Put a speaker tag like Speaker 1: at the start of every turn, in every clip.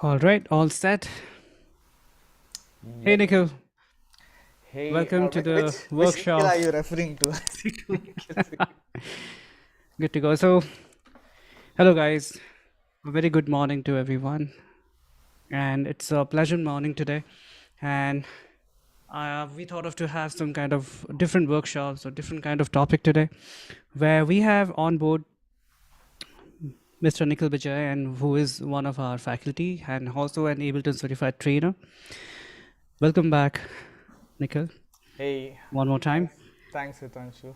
Speaker 1: All right, all set. Hey,
Speaker 2: Yep.
Speaker 1: Nikhil,
Speaker 2: Hey,
Speaker 1: welcome to
Speaker 2: which
Speaker 1: the
Speaker 2: which Nikhil
Speaker 1: workshop.
Speaker 2: are you referring to? I see two Nikhils.
Speaker 1: Good to go. So, hello, guys. A very good morning to everyone. And it's a pleasant morning today. And we thought of to have some kind of different workshops or different kind of topic today, where we have on board Mr. Nikhil Bejai, and who is one of our faculty and also an Ableton certified trainer. Welcome back, Nikhil,
Speaker 2: Hey,
Speaker 1: one more time.
Speaker 2: thanks, Hitanshu.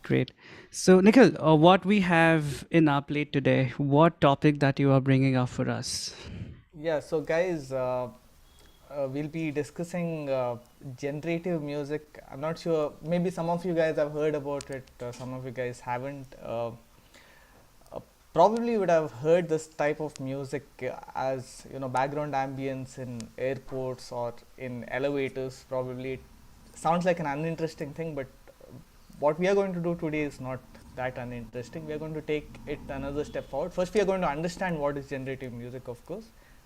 Speaker 1: Great. So, Nikhil, what we have in our plate today, what topic that you are bringing up for us?
Speaker 2: Yeah, so guys, we'll be discussing generative music. I'm not sure. Maybe some of you guys have heard about it. Some of you guys haven't. Uh, Probably would have heard this type of music as background ambience in airports or in elevators. Probably it sounds like an uninteresting thing, but what we are going to do today is not that uninteresting. We are going to take it another step forward. First, we are going to understand what is generative music, of course,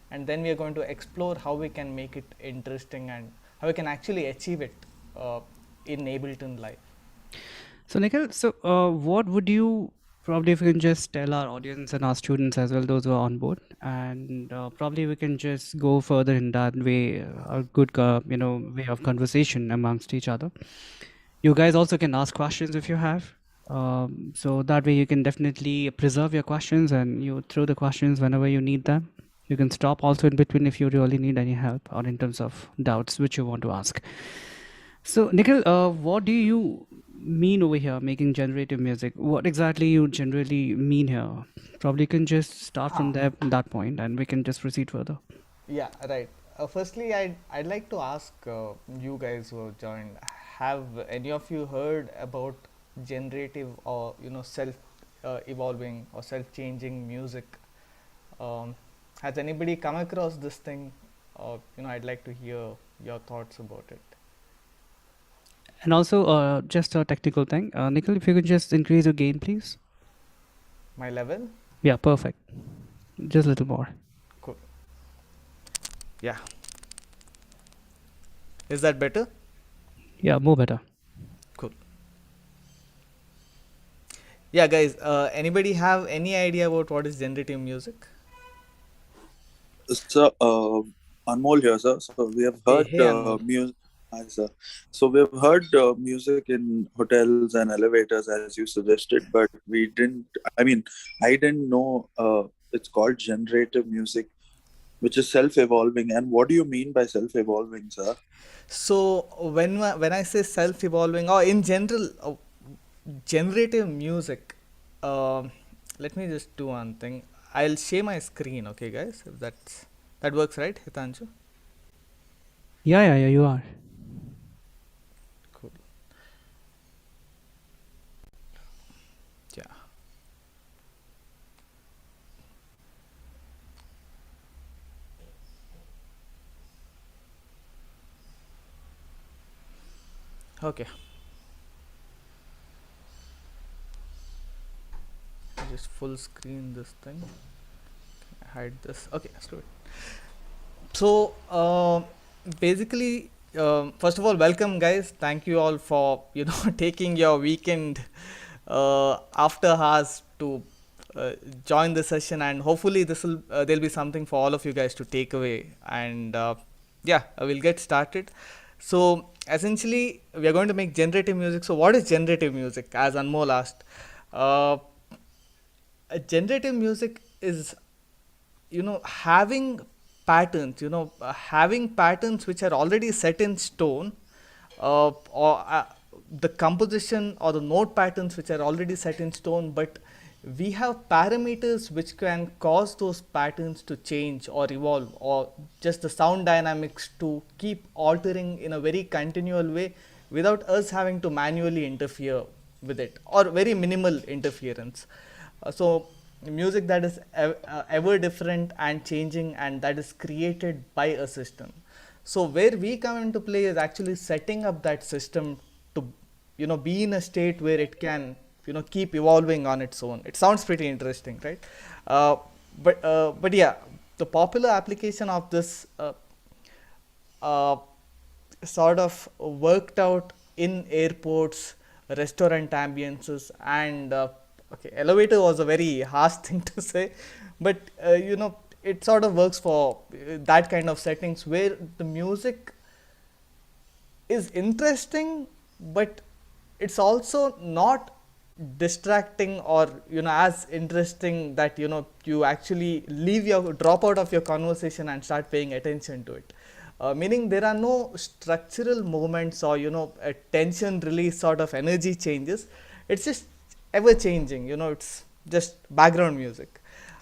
Speaker 2: and then we are going to explore how we can make it interesting and how we can actually achieve it in Ableton Live.
Speaker 1: So, Nikhil, what would you probably, if you can just tell our audience and our students as well, those who are on board, and probably we can just go further in that way, a good, way of conversation amongst each other. You guys also can ask questions if you have. So that way you can definitely preserve your questions and you throw the questions whenever you need them. You can stop also in between if you really need any help or in terms of doubts which you want to ask. So, Nikhil, what do you mean over here making generative music? What exactly you generally mean here? Probably you can just start from
Speaker 2: Ah,
Speaker 1: there, that point, and we can just proceed further.
Speaker 2: yeah, right. Firstly, I'd like to ask you guys who have joined. Have any of you heard about generative or self evolving or self changing music? Um, has anybody come across this thing? I'd like to hear your thoughts about it.
Speaker 1: And also, just a technical thing. Nikhil, if you could just increase your gain, please.
Speaker 2: My level?
Speaker 1: Yeah, perfect. Just a little more.
Speaker 2: Cool. Yeah. Is that better?
Speaker 1: Yeah, more better.
Speaker 2: Cool. Yeah, guys. Anybody have any idea about what is generative music?
Speaker 3: So, Anmol here, sir. So we have
Speaker 2: Hey,
Speaker 3: heard
Speaker 2: hey, Anmol.
Speaker 3: music. Hi, sir. So we have heard music in hotels and elevators, as you suggested, but we didn't. I mean, I didn't know it's called generative music, which is self-evolving. And what do you mean by self-evolving, sir?
Speaker 2: So when I say self-evolving or in general, generative music, um let me just do one thing. I'll share my screen, okay, guys? If that works, right, Hitanshu?
Speaker 1: Yeah, you are.
Speaker 2: Cool. Yeah. Okay. Just full screen this thing. Hide this. Okay, let's do it. So, basically, first of all, welcome, guys. Thank you all for taking your weekend after hours to uh, join the session, and hopefully, this will there'll be something for all of you guys to take away. And yeah, we'll get started. So, essentially, we are going to make generative music. So, what is generative music? As Anmol asked, uh, generative music is having patterns, having patterns which are already set in stone, or the composition or the note patterns which are already set in stone, but we have parameters which can cause those patterns to change or evolve, or just the sound dynamics to keep altering in a very continual way without us having to manually interfere with it, or very minimal interference. So music that is ever different and changing, and that is created by a system. So where we come into play is actually setting up that system to be in a state where it can keep evolving on its own. It sounds pretty interesting, right? uh, but yeah, the popular application of this uh, sort of worked out in airports, restaurant ambiences, and okay, elevator was a very harsh thing to say, but it sort of works for that kind of settings where the music is interesting, but it's also not distracting or as interesting that you actually leave your drop out of your conversation and start paying attention to it. Meaning there are no structural movements or a tension release sort of energy changes. It's just ever changing. It's just background music.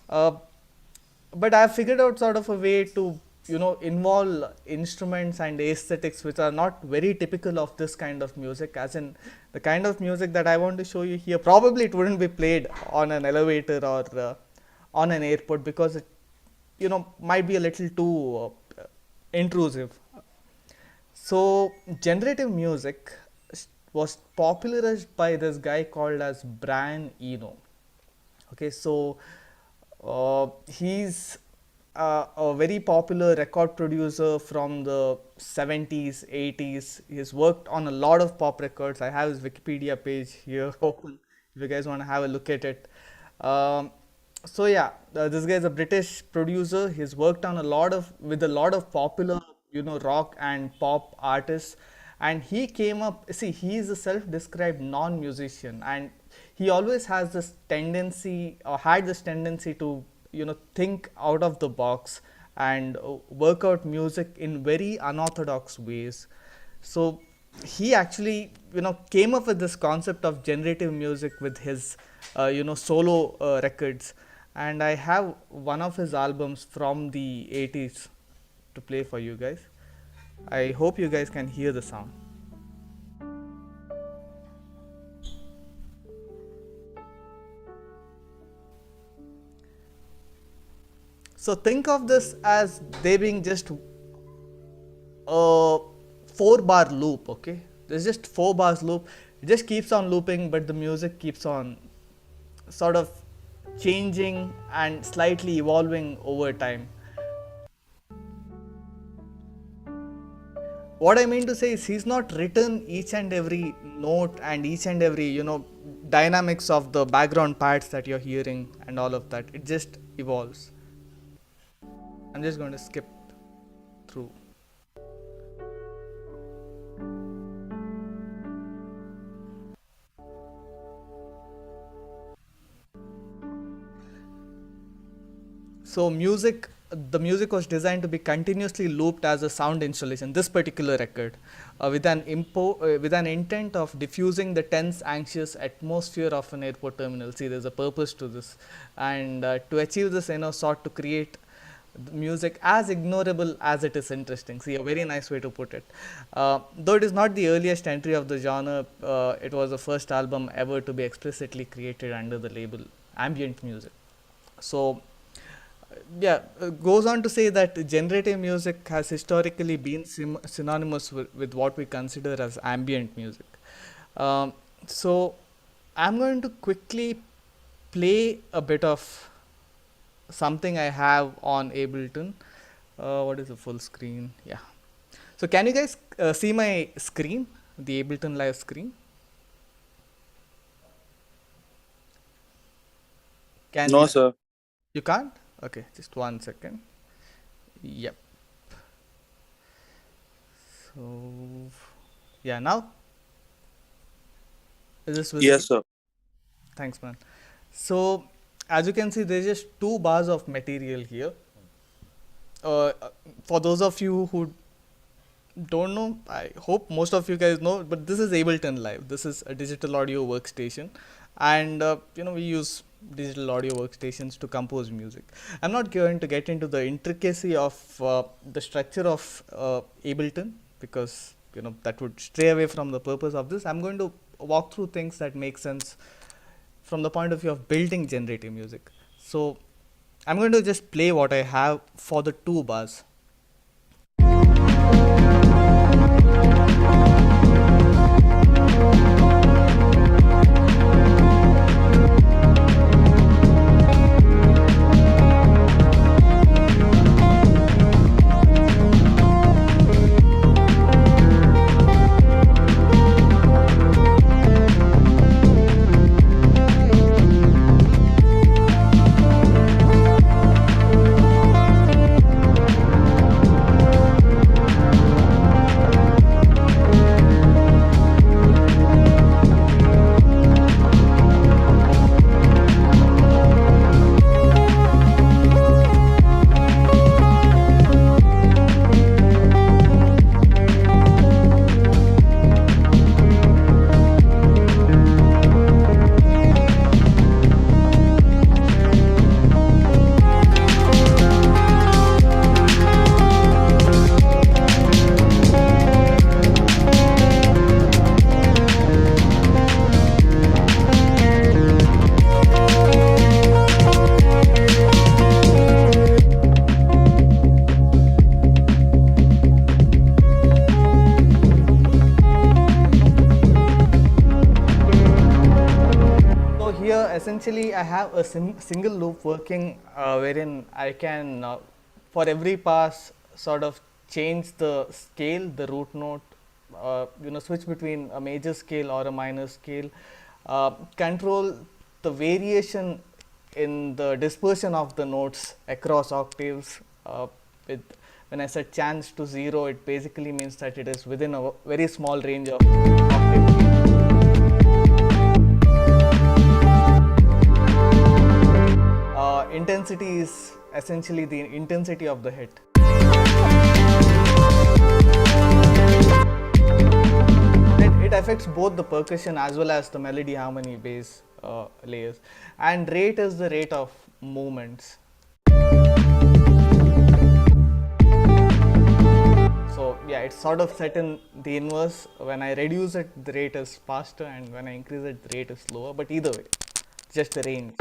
Speaker 2: Uh, but I've figured out sort of a way to involve instruments and aesthetics which are not very typical of this kind of music, as in the kind of music that I want to show you here. Probably it wouldn't be played on an elevator or on an airport, because it might be a little too intrusive. So generative music was popularized by this guy called as Brian Eno. Okay, so he's a very popular record producer from the 70s, 80s. He's worked on a lot of pop records. I have his Wikipedia page here open if you guys want to have a look at it. So yeah, this guy is a British producer. He's worked on with a lot of popular rock and pop artists, and he came up. See, he is a self-described non-musician, and he always has this tendency, or had this tendency, to think out of the box and work out music in very unorthodox ways. So he actually came up with this concept of generative music with his solo records, and I have one of his albums from the 80s to play for you guys. I hope you guys can hear the sound. So think of this as they being just a 4-bar loop. Okay, there's just 4 bars loop. It just keeps on looping, but the music keeps on sort of changing and slightly evolving over time. What I mean to say is, he's not written each and every note and each and every dynamics of the background parts that you're hearing and all of that. It just evolves. I'm just going to skip through. So the music was designed to be continuously looped as a sound installation. This particular record, with an intent of diffusing the tense, anxious atmosphere of an airport terminal. See, there's a purpose to this, and to achieve this, sought to create music as ignorable as it is interesting. See, a very nice way to put it. Though it is not the earliest entry of the genre, it was the first album ever to be explicitly created under the label ambient music. So yeah, goes on to say that generative music has historically been synonymous with what we consider as ambient music. So I'm going to quickly play a bit of something I have on Ableton. What is the full screen? Yeah. So can you guys see my screen, the Ableton Live screen?
Speaker 3: No, sir.
Speaker 2: You can't? Okay, just 1 second. Yep. So yeah, now is this visible?
Speaker 3: Yes, sir.
Speaker 2: Thanks, man. So as you can see, there's just 2 bars of material here. For those of you who don't know, I hope most of you guys know, but this is Ableton Live. This is a digital audio workstation, and we use digital audio workstations to compose music. I'm not going to get into the intricacy of the structure of Ableton, because that would stray away from the purpose of this. I'm going to walk through things that make sense from the point of view of building generative music. So I'm going to just play what I have for the 2 bars. essentially I have a single loop working wherein I can for every pass sort of change the scale, the root note, switch between a major scale or a minor scale, control the variation in the dispersion of the notes across octaves. With when I set chance to 0, it basically means that it is within a very small range of octave. Intensity is essentially the intensity of the hit. It affects both the percussion as well as the melody, harmony, bass layers. And rate is the rate of movements. So yeah, it's sort of set in the inverse. When I reduce it, the rate is faster, and when I increase it, the rate is slower. But either way, just the range.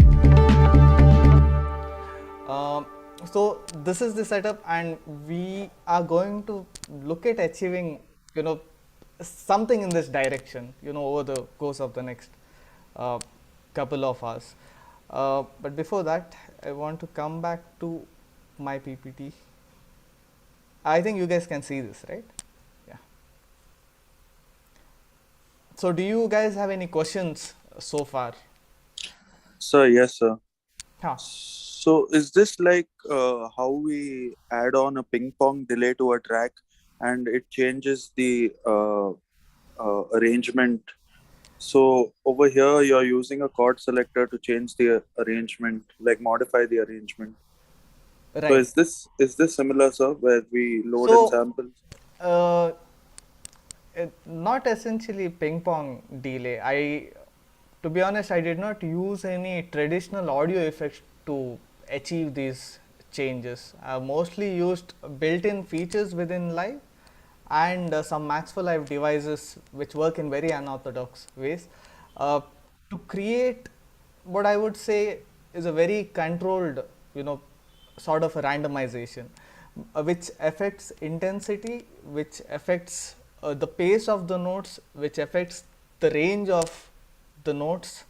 Speaker 2: So this is the setup, and we are going to look at achieving, something in this direction, over the course of the next uh, couple of hours. But before that, I want to come back to my PPT. I think you guys can see this, right? Yeah. So do you guys have any questions so far?
Speaker 3: Sir, yes, sir.
Speaker 2: Huh.
Speaker 3: So is this like how we add on a ping pong delay to a track and it changes the arrangement? So over here you're using a chord selector to change the arrangement, like modify the arrangement.
Speaker 2: Right.
Speaker 3: So is this similar, sir, where we load in
Speaker 2: So
Speaker 3: samples?
Speaker 2: not essentially ping pong delay. To be honest, I did not use any traditional audio effects to achieve these changes. I mostly used built-in features within Live and some Max for Live devices which work in very unorthodox ways to create what I would say is a very controlled, sort of a randomization, which affects intensity, which affects the pace of the notes, which affects the range of the notes,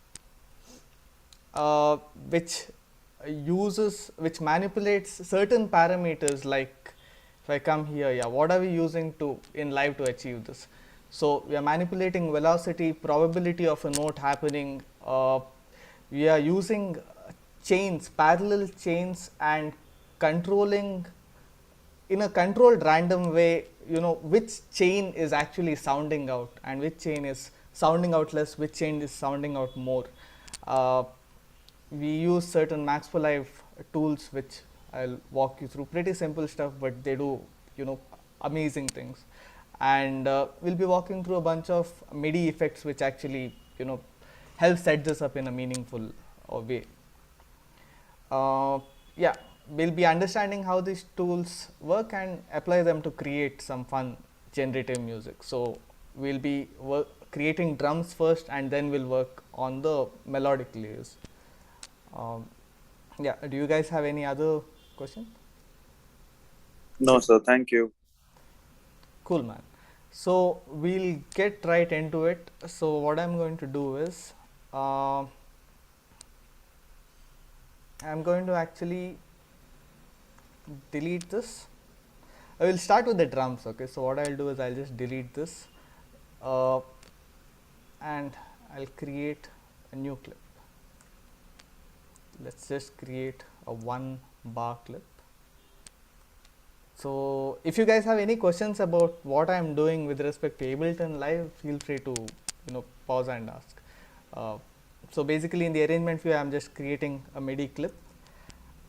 Speaker 2: which which manipulates certain parameters. Like if I come here, yeah, what are we using in Live to achieve this? So we are manipulating velocity, probability of a note happening. We are using chains, parallel chains, and controlling in a controlled random way, which chain is actually sounding out and which chain is sounding out less, which chain is sounding out more. We use certain Max for Live tools which I'll walk you through. Pretty simple stuff, but they do, amazing things. And we'll be walking through a bunch of MIDI effects which actually, help set this up in a meaningful way. Yeah, we'll be understanding how these tools work and apply them to create some fun generative music. So we'll be creating drums first, and then we'll work on the melodic layers. Yeah, do you guys have any other questions?
Speaker 3: No, sir. Thank you.
Speaker 2: Cool, man. So we'll get right into it. So what I'm going to do is I'm going to actually delete this. I will start with the drums. Okay, so what I'll do is I'll just delete this and I'll create a new clip. Let's just create a 1 bar clip. So if you guys have any questions about what I'm doing with respect to Ableton Live, feel free to pause and ask. So basically in the arrangement view, I'm just creating a MIDI clip,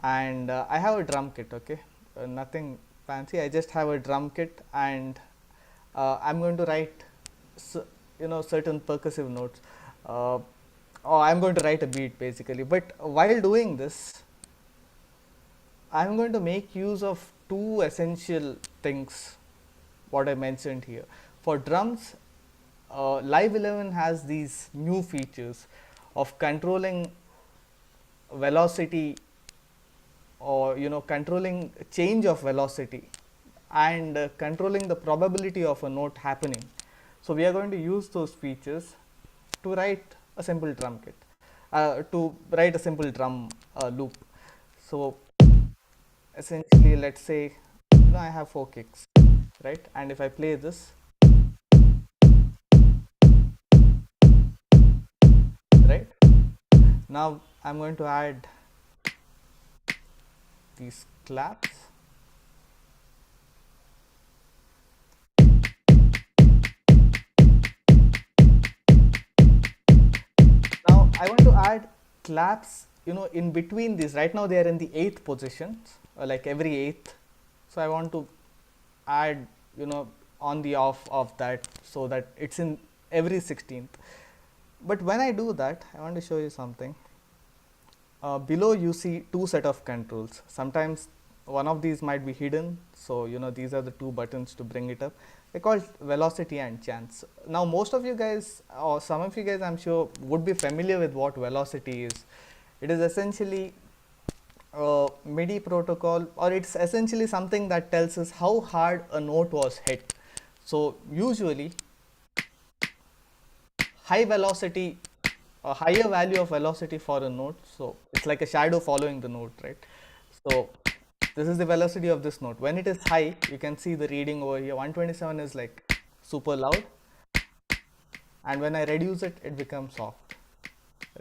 Speaker 2: and I have a drum kit. Okay, nothing fancy. I just have a drum kit, and I'm going to write certain percussive notes. Or I'm going to write a beat basically. But while doing this, I'm going to make use of two essential things, what I mentioned here. For drums, Live 11 has these new features of controlling velocity, or controlling change of velocity, and controlling the probability of a note happening. So we are going to use those features to write a simple drum kit. to write a simple drum loop. So essentially, let's say I have 4 kicks, right? And if I play this, right, now I'm going to add these claps. Now I want to add claps, in between these. Right now they are in the 8th positions, like every 8th. So I want to add, on the off of that, so that it's in every 16th. But when I do that, I want to show you something. Below you see 2 set of controls. Sometimes one of these might be hidden, so these are the 2 buttons to bring it up. They're called velocity and chance. Now most of you guys, or some of you guys, I'm sure, would be familiar with what velocity is. It is essentially a MIDI protocol, or it's essentially something that tells us how hard a note was hit. So usually high velocity, a higher value of velocity for a note, so it's like a shadow following the note, right? So this is the velocity of this note. When it is high, you can see the reading over here. 127 is like super loud, and when I reduce it, it becomes soft,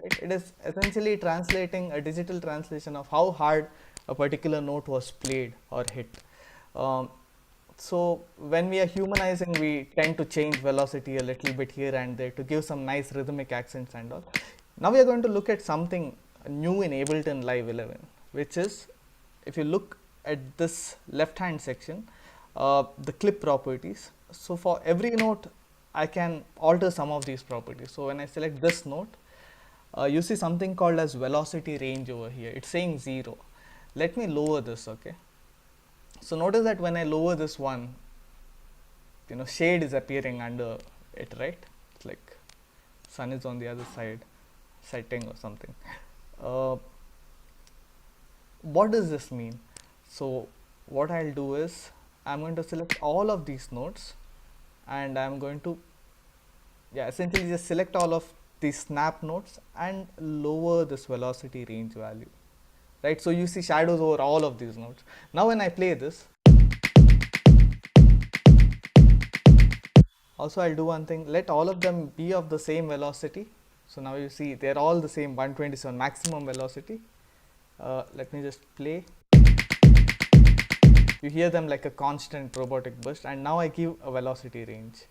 Speaker 2: right? It is essentially translating a digital translation of how hard a particular note was played or hit. So when we are humanizing, we tend to change velocity a little bit here and there to give some nice rhythmic accents and all. Now we are going to look at something new in Ableton Live 11, which is, if you look at this left hand section, the clip properties. So for every note, I can alter some of these properties. So when I select this note, you see something called as velocity range over here. It's saying 0. Let me lower this, okay? So notice that when I lower this one, shade is appearing under it, right? It's like sun is on the other side, setting or something. What does this mean? So what I'll do is, I'm going to select all of these notes, and I'm going to essentially just select all of these snap notes and lower this velocity range value, right? So you see shadows over all of these notes. Now when I play this, also I'll do one thing, let all of them be of the same velocity. So now you see they're all the same 127 maximum velocity. Let me just play. You hear them like a constant robotic burst, and now I give a velocity range,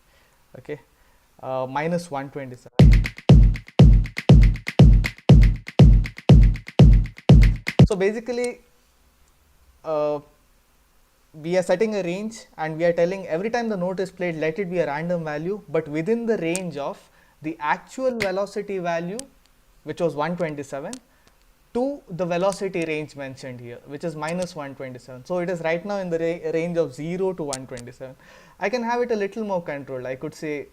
Speaker 2: okay, minus 127. So basically, we are setting a range, and we are telling every time the note is played, let it be a random value, but within the range of the actual velocity value, which was 127, to the velocity range mentioned here, which is minus 127. So it is right now in the range of 0 to 127. I can have it a little more controlled. I could say,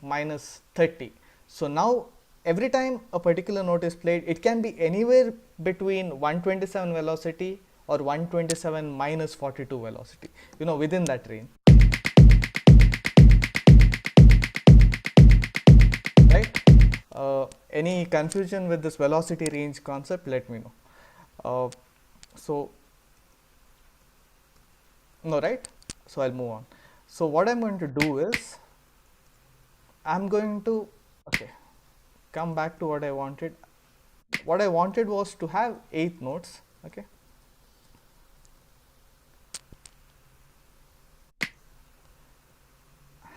Speaker 2: minus 30. So now every time a particular note is played, it can be anywhere between 127 velocity or 127 minus 42 velocity, within that range. Right? Any confusion with this velocity range concept, let me know. No, right? So I'll move on. So what I'm going to do is, I'm going to, come back to what I wanted. What I wanted was to have 8 notes, okay?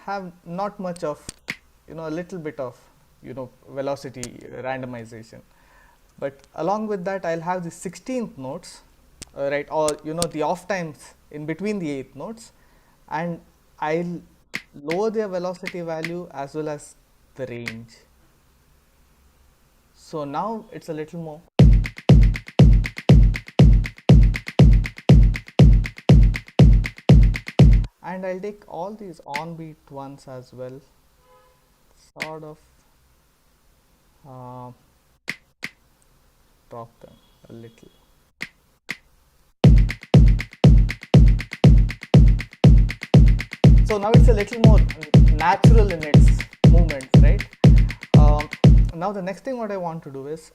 Speaker 2: Have not much of, a little bit of, velocity randomization. But along with that, I'll have the 16th notes, right, or, the off times in between the 8th notes, and I'll lower their velocity value as well as the range. So now it's a little more. And I'll take all these on beat ones as well, sort of drop them a little. So now it's a little more natural in its movements, right? Now the next thing what I want to do is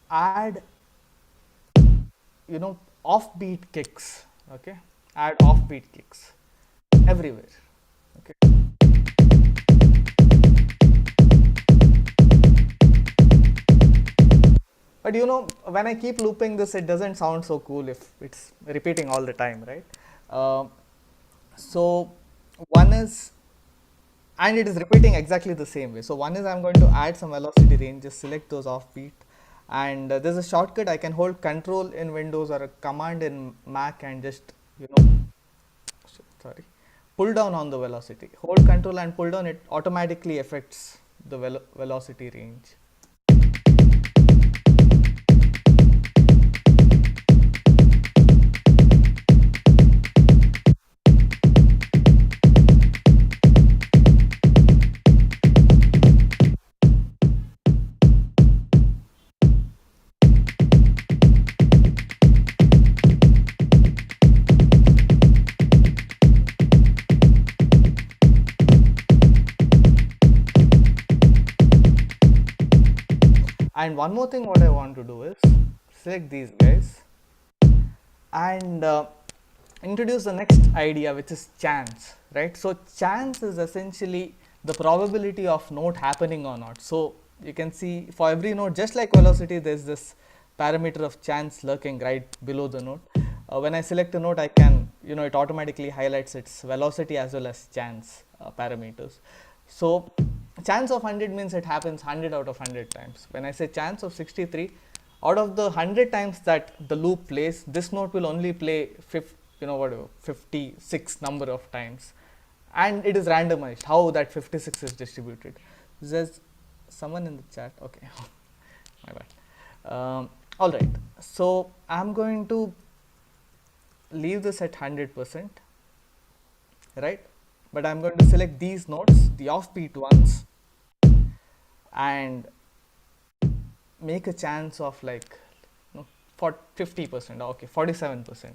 Speaker 2: add, offbeat kicks. Okay, add offbeat kicks everywhere. Okay. But when I keep looping this, it doesn't sound so cool if it's repeating all the time, right? Uh, so one is, and it is repeating exactly the same way. So one is I'm going to add some velocity range, just select those offbeat, and there's a shortcut. I can hold Control in Windows or a Command in Mac and just sorry, pull down on the velocity. Hold Control and pull down, it automatically affects the velocity range. And one more thing what I want to do is select these guys and introduce the next idea, which is chance, right? So chance is essentially the probability of note happening or not. So you can see for every note, just like velocity, there's this parameter of chance lurking right below the note. When I select a note, I can, it automatically highlights its velocity as well as chance parameters. So chance of 100 means it happens 100 out of 100 times. When I say chance of 63, out of the 100 times that the loop plays, this note will only play 56 number of times, and it is randomized how that 56 is distributed. There's someone in the chat. Okay, my bad. All right, so I'm going to leave this at 100%, right? But I'm going to select these notes, the offbeat ones, and make a chance of like for 50%, okay, 47%.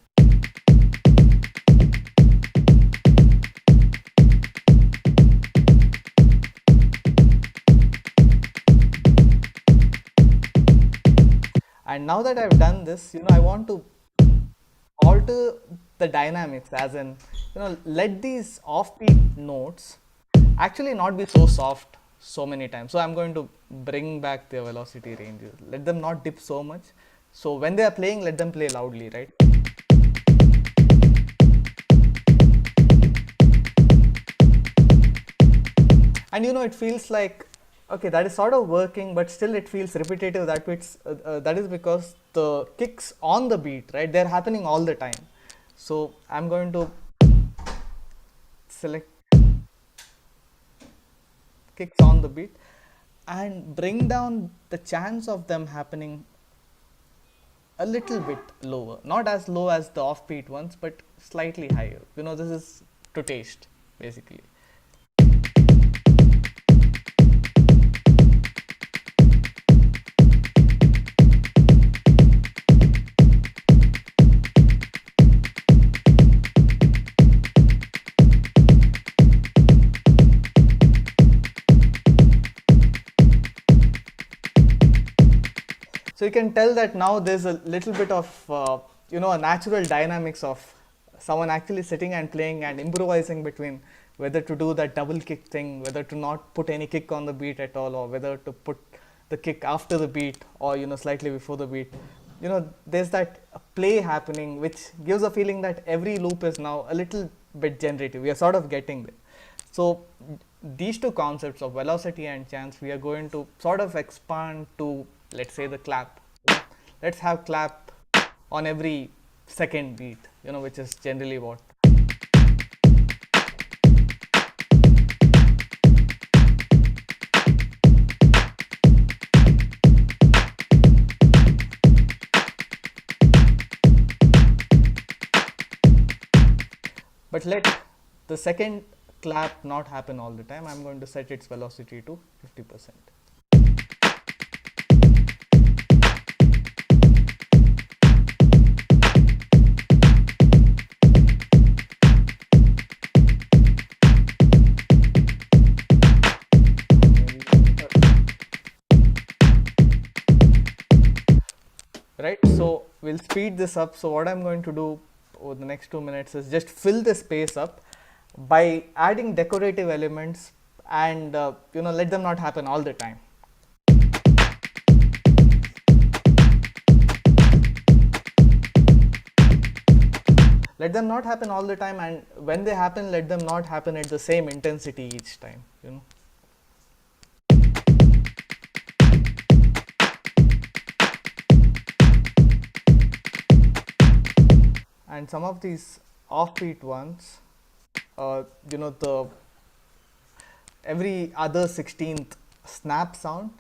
Speaker 2: And now that I've done this, I want to alter the dynamics, as in, let these offbeat notes actually not be so soft so many times. So I'm going to bring back their velocity ranges, let them not dip so much. So when they are playing, let them play loudly, right? And it feels like, okay, that is sort of working, but still it feels repetitive. That is because the kicks on the beat, right, they're happening all the time. So I'm going to select kicks on the beat and bring down the chance of them happening a little bit lower, not as low as the offbeat ones, but slightly higher. This is to taste, basically. So you can tell that now there's a little bit of, a natural dynamics of someone actually sitting and playing and improvising between whether to do that double kick thing, whether to not put any kick on the beat at all, or whether to put the kick after the beat or, slightly before the beat. There's that play happening, which gives a feeling that every loop is now a little bit generative. We are sort of getting there. So these two concepts of velocity and chance, we are going to sort of expand to, let's say, the clap. Let's have clap on every second beat, which is generally what. But let the second clap not happen all the time. I'm going to set its velocity to 50%. we'll speed this up. So what I'm going to do over the next 2 minutes is just fill the space up by adding decorative elements, and let them not happen all the time. Let them not happen all the time, and when they happen, let them not happen at the same intensity each time. And some of these offbeat ones, the every other 16th snap sound,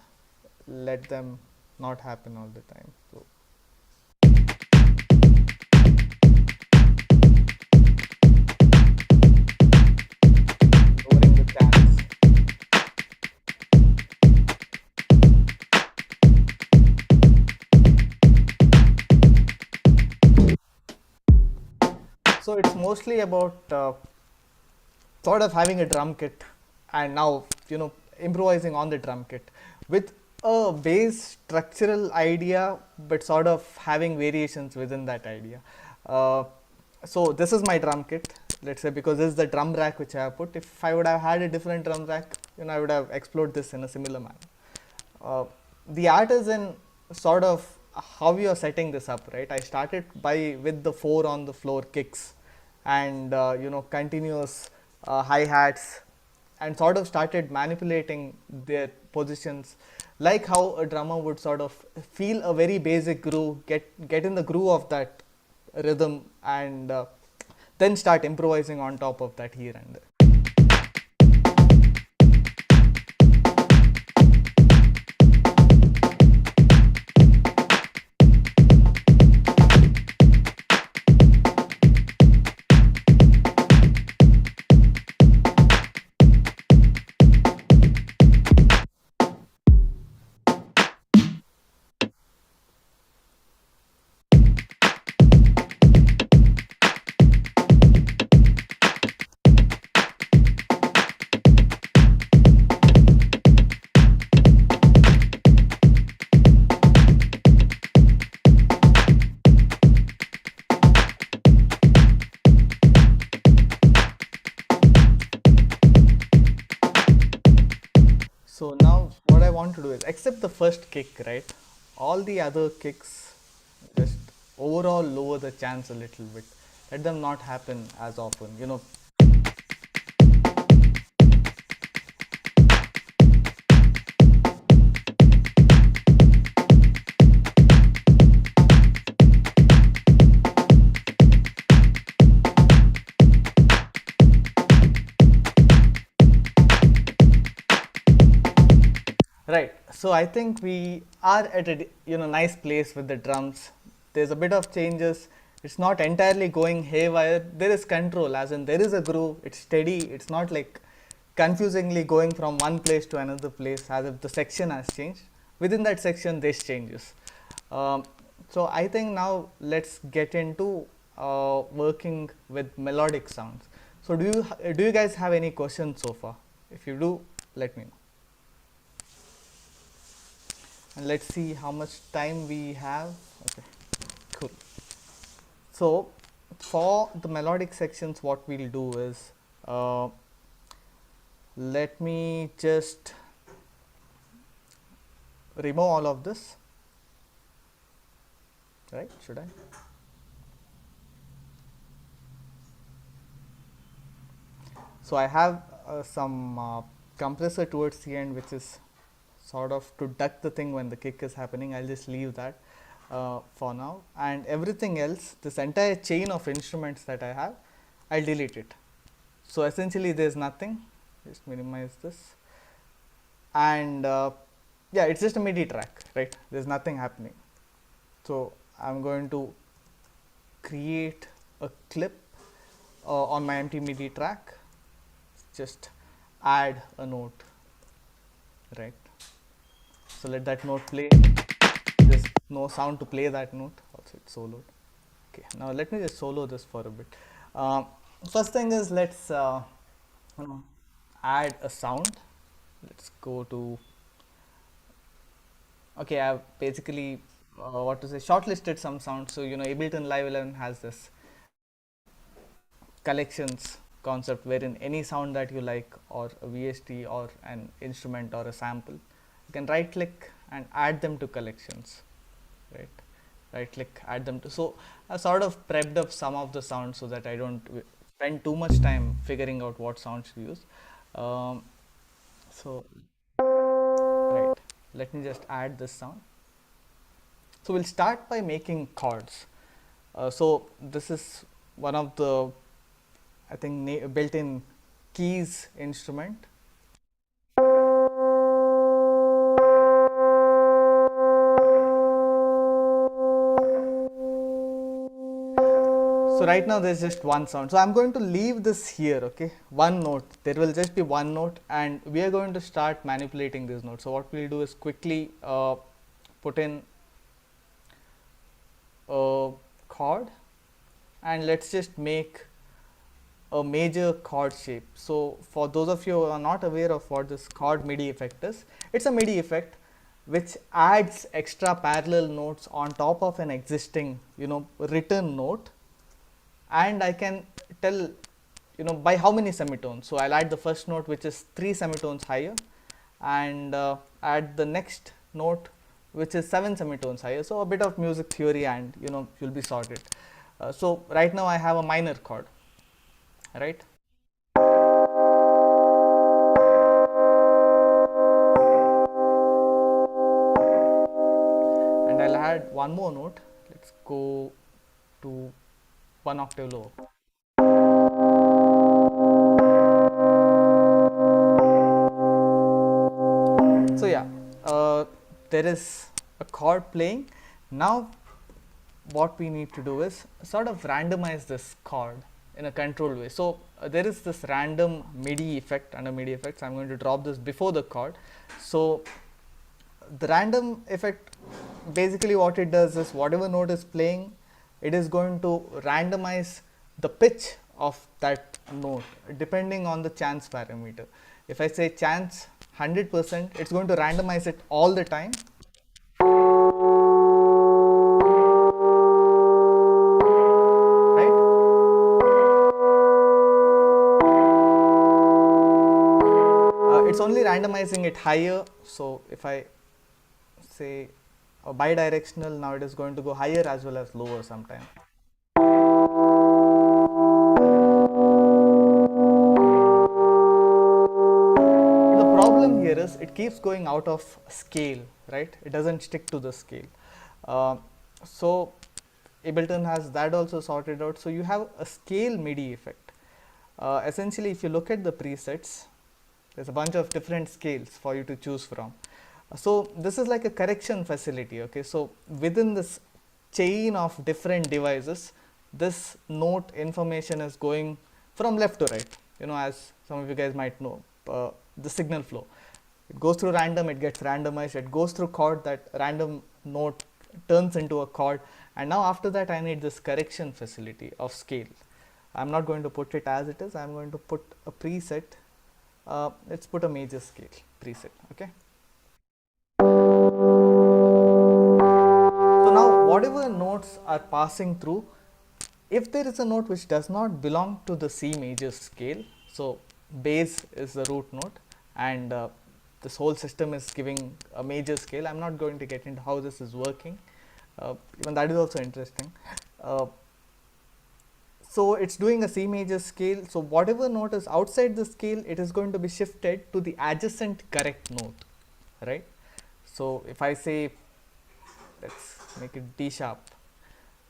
Speaker 2: let them not happen all the time. So lowering the chance. So it's mostly about sort of having a drum kit, and now improvising on the drum kit with a base structural idea, but sort of having variations within that idea. So this is my drum kit, let's say, because this is the drum rack which I have put. If I would have had a different drum rack, I would have explored this in a similar manner. The art is in sort of how you're setting this up, right? I started with the 4 on the floor kicks, and continuous hi-hats, and sort of started manipulating their positions, like how a drummer would sort of feel a very basic groove, get in the groove of that rhythm, and then start improvising on top of that here and there. So now what I want to do is, except the first kick, right? All the other kicks, just overall lower the chance a little bit. Let them not happen as often. Right. So I think we are at a nice place with the drums. There's a bit of changes. It's not entirely going haywire. There is control, as in there is a groove. It's steady. It's not like confusingly going from one place to another place, as if the section has changed. Within that section, this changes. So I think now let's get into working with melodic sounds. So do you guys have any questions so far? If you do, let me know. And let's see how much time we have. Okay, cool. So for the melodic sections, what we'll do is, let me just remove all of this, right? Should I? So I have some compressor towards the end, which is sort of to duck the thing when the kick is happening. I'll just leave that for now, and everything else, this entire chain of instruments that I have, I'll delete it. So essentially there's nothing. Just minimize this, and yeah, it's just a MIDI track, right? There's nothing happening. So I'm going to create a clip on my empty MIDI track. Just add a note, right? So let that note play. There's no sound to play that note. Also it's soloed. Okay, now let me just solo this for a bit. First thing is, let's add a sound. Let's go to, okay, I've basically what to say, shortlisted some sounds. So Ableton Live 11 has this collections concept wherein any sound that you like, or a VST or an instrument or a sample, you can right click and add them to collections, right? Right click, add them to. So I sort of prepped up some of the sounds so that I don't spend too much time figuring out what sounds to use. So right, let me just add this sound. So we'll start by making chords. So this is one of the, I think, built-in keys instrument. So right now there's just one sound. So I'm going to leave this here, okay? One note. There will just be one note, and we are going to start manipulating this note. So what we'll do is quickly put in a chord, and let's just make a major chord shape. So for those of you who are not aware of what this chord MIDI effect is, it's a MIDI effect which adds extra parallel notes on top of an existing written note, and I can tell by how many semitones. So I'll add the first note, which is 3 semitones higher, and add the next note, which is 7 semitones higher. So a bit of music theory, and you'll be sorted. So right now I have a minor chord, right? And I'll add one more note. Let's go to 1 octave lower. So yeah, there is a chord playing. Now what we need to do is sort of randomize this chord in a controlled way. So there is this random MIDI effect under MIDI effects. I'm going to drop this before the chord. So the random effect, basically what it does is whatever note is playing, it is going to randomize the pitch of that note depending on the chance parameter. If I say chance 100%, it's going to randomize it all the time. Right? It's only randomizing it higher. So if I say a bidirectional, now it is going to go higher as well as lower sometime. The problem here is it keeps going out of scale, right? It doesn't stick to the scale. So Ableton has that also sorted out. So you have a scale MIDI effect. Essentially, if you look at the presets, there's a bunch of different scales for you to choose from. So this is like a correction facility, okay? So within this chain of different devices, this note information is going from left to right, as some of you guys might know, the signal flow. It goes through random, it gets randomized, it goes through chord, that random note turns into a chord, and now after that I need this correction facility of scale. I'm not going to put it as it is, I'm going to put a preset. Let's put a major scale preset, okay? So now whatever notes are passing through, if there is a note which does not belong to the C major scale, so bass is the root note, and this whole system is giving a major scale. I'm not going to get into how this is working, even that is also interesting. So it's doing a C major scale, so whatever note is outside the scale, it is going to be shifted to the adjacent correct note, right? So if I say, let's make it D sharp,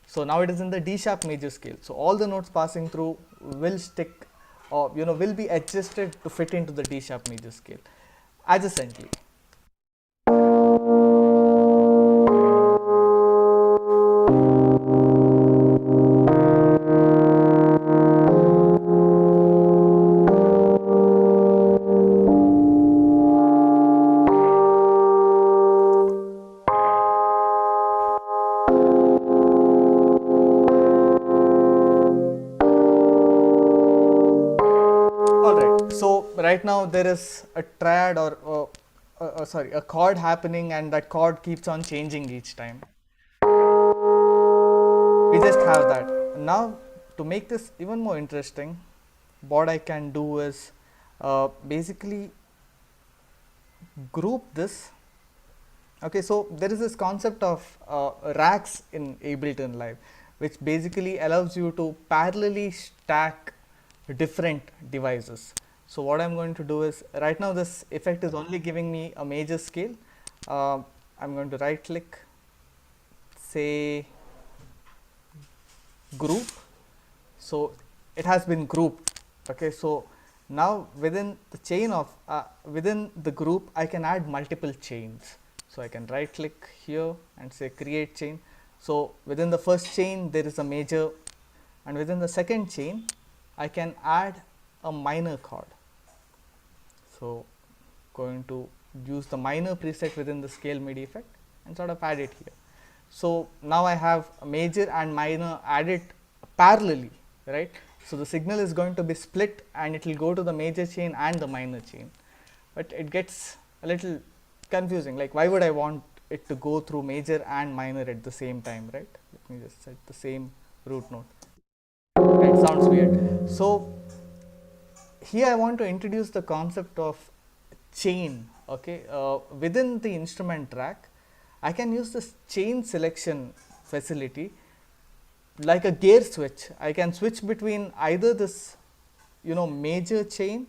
Speaker 2: so now it is in the D sharp major scale, so all the notes passing through will stick, or will be adjusted to fit into the D sharp major scale adjacently. Right now there is a triad or a chord happening, and that chord keeps on changing each time. just have that. Now, to make this even more interesting, what I can do is basically group this. Okay, so there is this concept of racks in Ableton Live, which basically allows you to parallelly stack different devices. So what I'm going to do is, right now this effect is only giving me a major scale. I'm going to right click, say group. So it has been grouped. Okay, so now within the chain of within the group I can add multiple chains. So I can right click here and say create chain. So within the first chain there is a major, and within the second chain I can add a minor chord. So going to use the minor preset within the scale MIDI effect and sort of add it here. So now I have a major and minor added parallelly, right? So the signal is going to be split and it will go to the major chain and the minor chain, but it gets a little confusing. Like, why would I want it to go through major and minor at the same time, right? Let me just set the same root node. It sounds weird. So here I want to introduce the concept of chain. Okay, within the instrument track I can use this chain selection facility like a gear switch. I can switch between either this major chain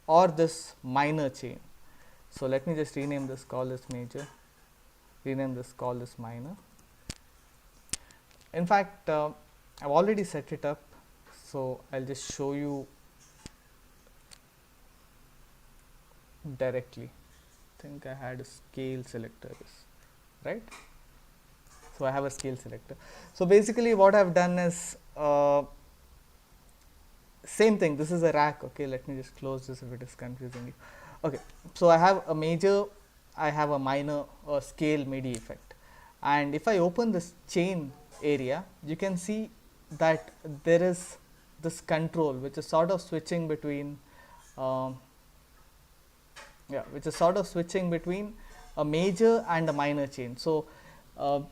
Speaker 2: or this minor chain. So let me just rename this, call this major, rename this, call this minor. In fact, I've already set it up, so I'll just show you directly. I think I had a scale selector, right? So I have a scale selector. So basically what I've done is same thing. This is a rack. Okay, let me just close this if it is confusing you. Okay, so I have a major, I have a minor scale MIDI effect, and if I open this chain area, you can see that there is this control which is sort of switching between which is sort of switching between a major and a minor chain. So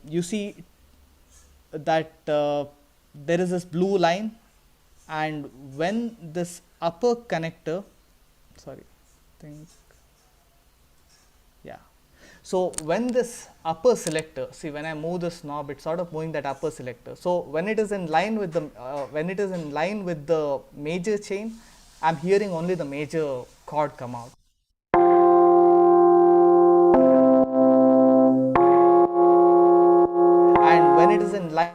Speaker 2: you see that there is this blue line, and when this upper connector, sorry, I think, yeah. So when this upper selector, see, when I move this knob, it's sort of moving that upper selector. So when it is in line with the major chain, I'm hearing only the major chord come out. And when it is in line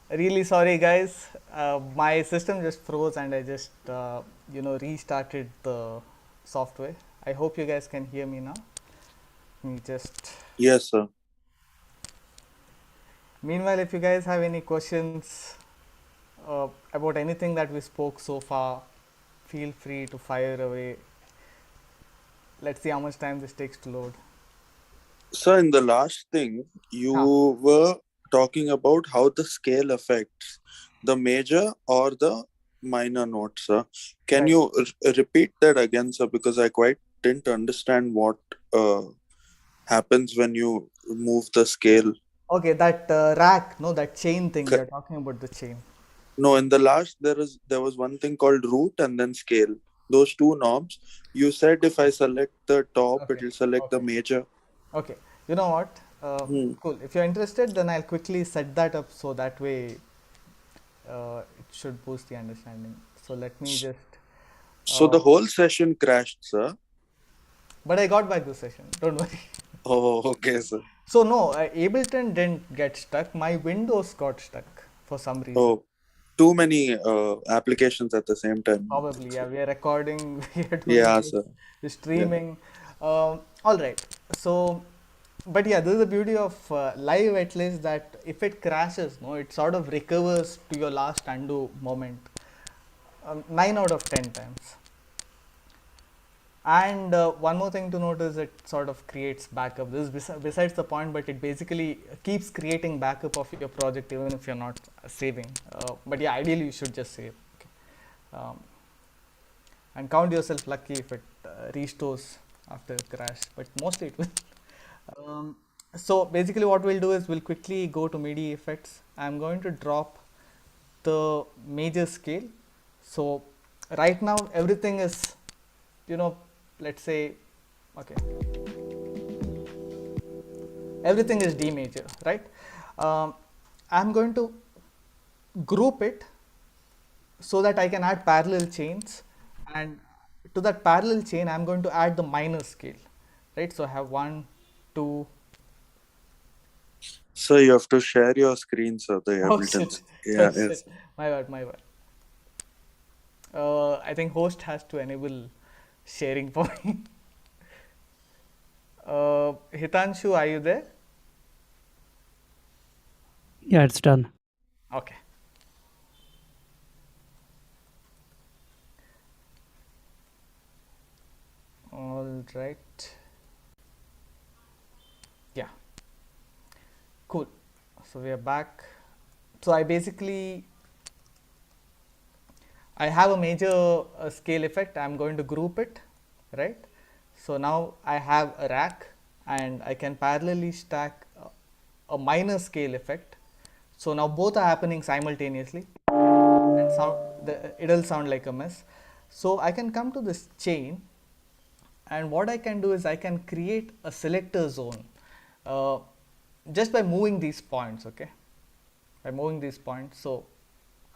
Speaker 2: Really sorry, guys. My system just froze and I just, restarted the software. I hope you guys can hear me now. Let me just.
Speaker 3: Yes, sir.
Speaker 2: Meanwhile, if you guys have any questions about anything that we spoke so far, feel free to fire away. Let's see how much time this takes to load.
Speaker 3: So in the last thing,
Speaker 2: Huh.
Speaker 3: you were talking about how the scale affects the major or the minor notes, sir. Can
Speaker 2: Right.
Speaker 3: you repeat that again, sir? Because I quite didn't understand what uh, happens when you move the scale.
Speaker 2: Okay, that rack, no, that chain thing.
Speaker 3: Ca-
Speaker 2: You're talking about the chain.
Speaker 3: No, in the last there was one thing called root and then scale. Those two knobs. You said if I select the top, it
Speaker 2: Okay.
Speaker 3: will select the
Speaker 2: Okay.
Speaker 3: major.
Speaker 2: Okay. You know what?
Speaker 3: Hmm.
Speaker 2: Cool. If you're interested, then I'll quickly set that up so that way it should boost the understanding. So let me just.
Speaker 3: So
Speaker 2: Uh,
Speaker 3: the whole session crashed, sir.
Speaker 2: but I got back this session. Don't worry.
Speaker 3: Oh, okay, sir.
Speaker 2: So no, Ableton didn't get stuck. My Windows got stuck for some reason.
Speaker 3: Oh, too many applications at the same time.
Speaker 2: Probably, yeah. We are recording. We are doing
Speaker 3: Yeah,
Speaker 2: this.
Speaker 3: sir.
Speaker 2: We're
Speaker 3: Yeah.
Speaker 2: streaming. All right. So, but yeah, this is the beauty of live, at least, that if it crashes, no, it sort of recovers to your last undo moment. 9 out of 10 times. And one more thing to note is it sort of creates backup. This is besides the point, but it basically keeps creating backup of your project even if you're not saving. But yeah, ideally you should just save. Okay. Um, and count yourself lucky if it restores after a crash, but mostly it will. So basically what we'll do is we'll quickly go to MIDI effects. I'm going to drop the major scale. So right now everything is, you know, let's say, okay, everything is D major, right? I'm going to group it so that I can add parallel chains, and to that parallel chain I'm going to add the minor scale, right? So I have 1, 2.
Speaker 3: So you have to share your screen, sir, the
Speaker 2: Oh
Speaker 3: Ableton.
Speaker 2: shit. Oh
Speaker 3: Yeah,
Speaker 2: shit.
Speaker 3: yes.
Speaker 2: My bad, my bad. I think host has to enable sharing for me. Hitanshu, are you there?
Speaker 1: Yeah, it's done.
Speaker 2: Okay. All right. Yeah. Cool. So we are back. So I have a major scale effect. I'm going to group it, right? So now I have a rack and I can parallelly stack a minor scale effect. So now both are happening simultaneously, and it'll sound like a mess. So I can come to this chain, and what I can do is I can create a selector zone uh, just by moving these points. Okay, by moving these points. So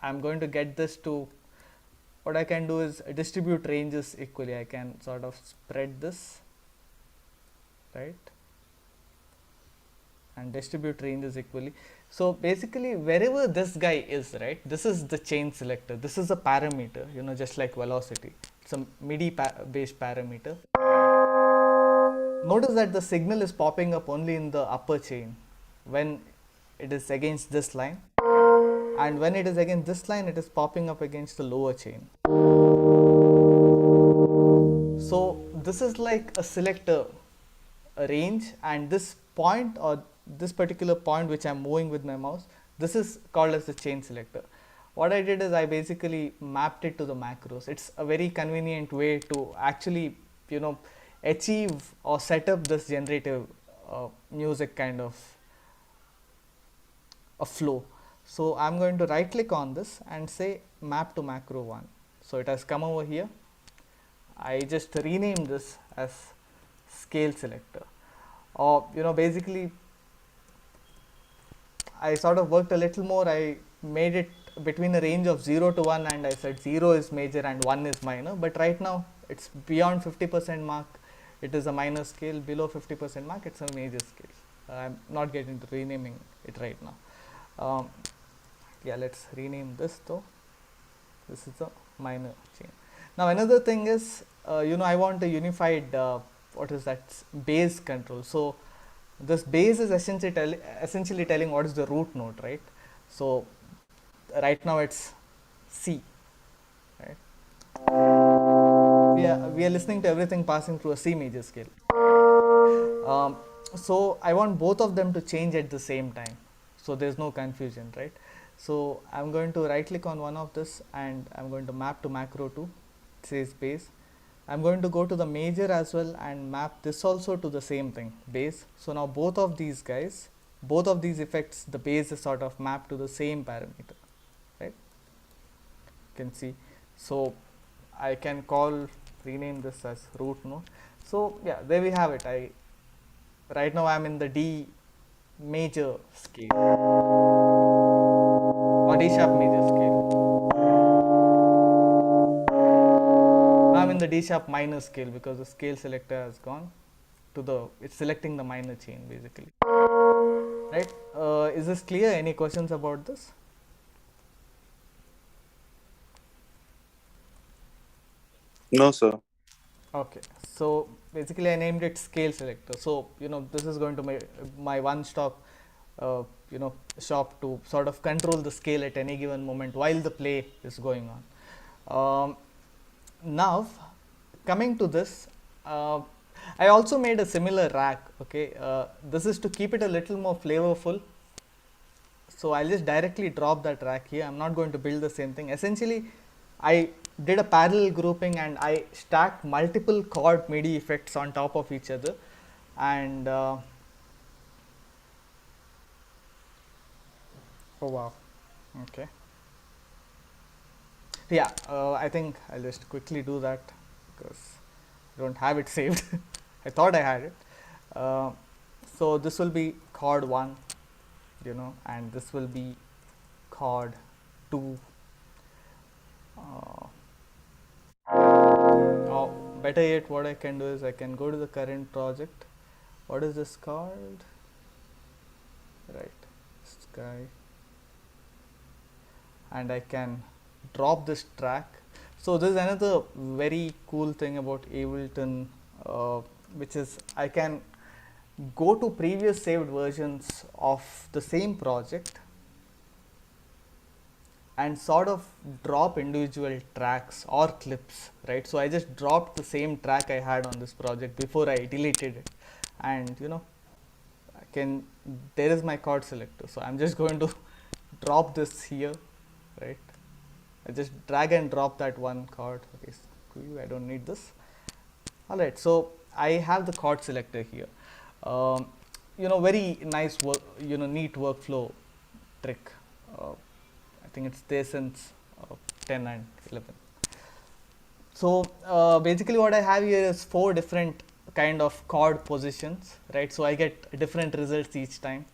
Speaker 2: I'm going to get this to, what I can do is distribute ranges equally. I can sort of spread this, right, and distribute ranges equally. So basically wherever this guy is, right, this is the chain selector. This is a parameter, you know, just like velocity. It's a MIDI based parameter. Notice that the signal is popping up only in the upper chain when it is against this line, and when it is against this line it is popping up against the lower chain. So this is like a selector, a range, and this point, or this particular point which I'm moving with my mouse, this is called as the chain selector. What I did is I basically mapped it to the macros. It's a very convenient way to actually, you know, achieve or set up this generative music kind of a flow. So I'm going to right click on this and say map to macro 1. So it has come over here. I just renamed this as scale selector, or you know, basically I sort of worked a little more. I made it between a range of 0 to 1, and I said 0 is major and 1 is minor, but right now it's beyond 50% mark, it is a minor scale. Below 50% mark, it's a major scale. I'm not getting to renaming it right now. Um, yeah, let's rename this though. This is a minor chain. Now another thing is, I want a unified, what is that, base control. So this base is essentially telling what is the root note, right? So right now it's C, right? We are listening to everything passing through a C major scale. Um, so I want both of them to change at the same time, so there's no confusion, right? So I'm going to right click on one of this and I'm going to map to macro 2. It says base. I'm going to go to the major as well and map this also to the same thing, base. So now both of these guys, both of these effects, the base is sort of mapped to the same parameter, right? You can see. So I can rename this as root node. So yeah, there we have it. Right now I'm in the D major scale or D sharp major scale. I'm in the D sharp minor scale because the scale selector has gone to it's selecting the minor chain basically. Right? Is this clear? Any questions about this?
Speaker 3: No, sir.
Speaker 2: Okay, so basically I named it scale selector. So this is going to be my one-stop shop to sort of control the scale at any given moment while the play is going on. Now coming to this, I also made a similar rack. Okay, this is to keep it a little more flavorful. So I'll just directly drop that rack here. I'm not going to build the same thing. Essentially, I did a parallel grouping and I stacked multiple chord MIDI effects on top of each other, and oh wow, okay, yeah, I think I'll just quickly do that because I don't have it saved. I thought I had it. So this will be chord 1, and this will be chord 2. Or better yet, what I can do is I can go to the current project. What is this called? Right, this guy, and I can drop this track. So this is another very cool thing about Ableton, which is I can go to previous saved versions of the same project and sort of drop individual tracks or clips, right? So I just dropped the same track I had on this project before I deleted it, and there is my chord selector. So I'm just going to drop this here, right? I just drag and drop that one chord. Okay, I don't need this. All right, so I have the chord selector here. Very nice work, neat workflow trick. I think it's there since 10 and 11. So basically what I have here is 4 different kind of chord positions, right? So I get different results each time.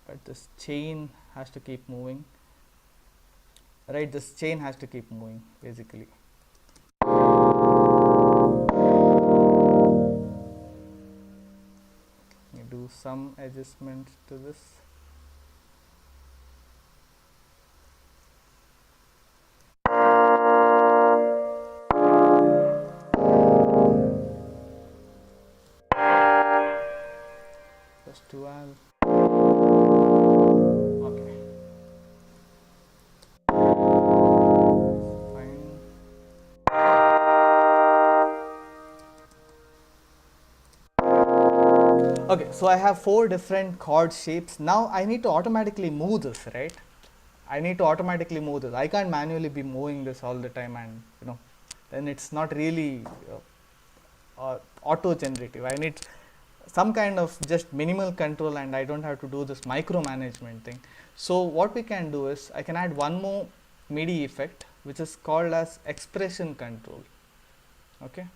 Speaker 2: But this chain has to keep moving, right? This chain has to keep moving basically. You do some adjustments to this. Just 12. Okay. Fine. Okay, so I have 4 different chord shapes. Now I need to automatically move this, right? I need to automatically move this. I can't manually be moving this all the time, and then it's not really auto generative. I need some kind of just minimal control, and I don't have to do this micromanagement thing. So what we can do is I can add one more MIDI effect, which is called as expression control. Okay,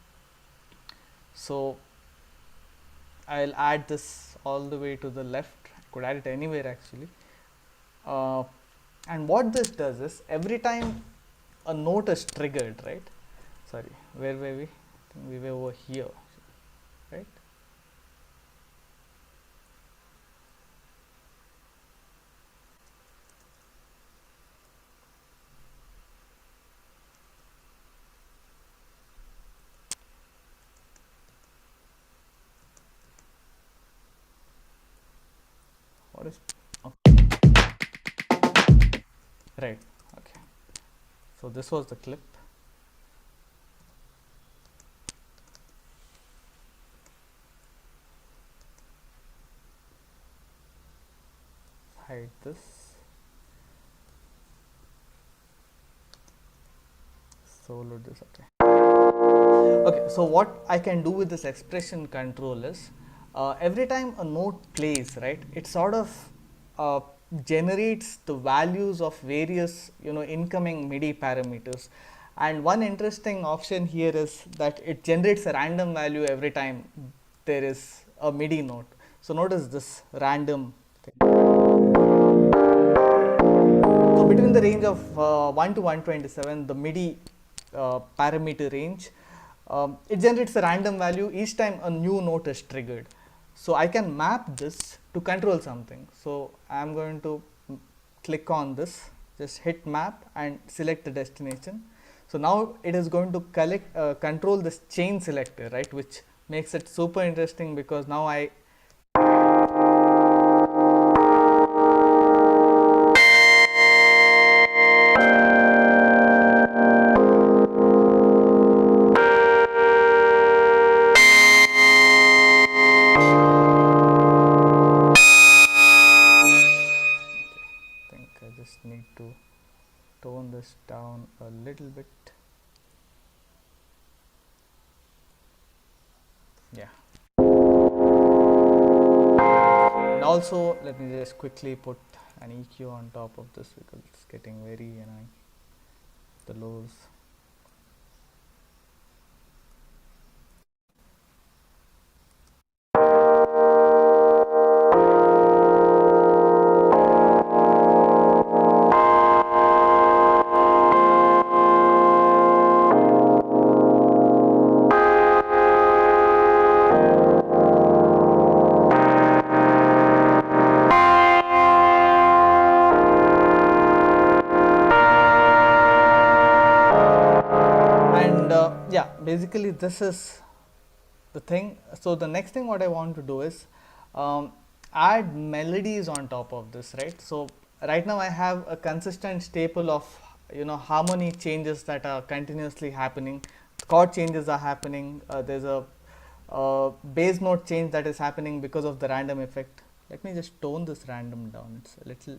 Speaker 2: so I'll add this all the way to the left. I could add it anywhere actually. And what this does is every time a note is triggered, right? sorry, where were we? I think we were over here, right? What is, oh, right, okay. So this was the clip. Hide this. So load this, okay. Okay, so what I can do with this expression control is, every time a note plays, right, it sort of generates the values of various, incoming MIDI parameters. And one interesting option here is that it generates a random value every time there is a MIDI note. So notice this random thing. So between the range of 1 to 127, the MIDI parameter range, it generates a random value each time a new note is triggered. So I can map this to control something. So I am going to click on this, just hit map and select the destination. So now it is going to control this chain selector, right, which makes it super interesting, because now I think I just need to tone this down a little bit. Yeah. And also let me just quickly put an EQ on top of this, because it's getting very annoying, the lows. Yeah, basically this is the thing. So the next thing what I want to do is add melodies on top of this, right? So right now I have a consistent staple of harmony changes that are continuously happening, chord changes are happening, there's a bass note change that is happening because of the random effect. Let me just tone this random down, it's a little.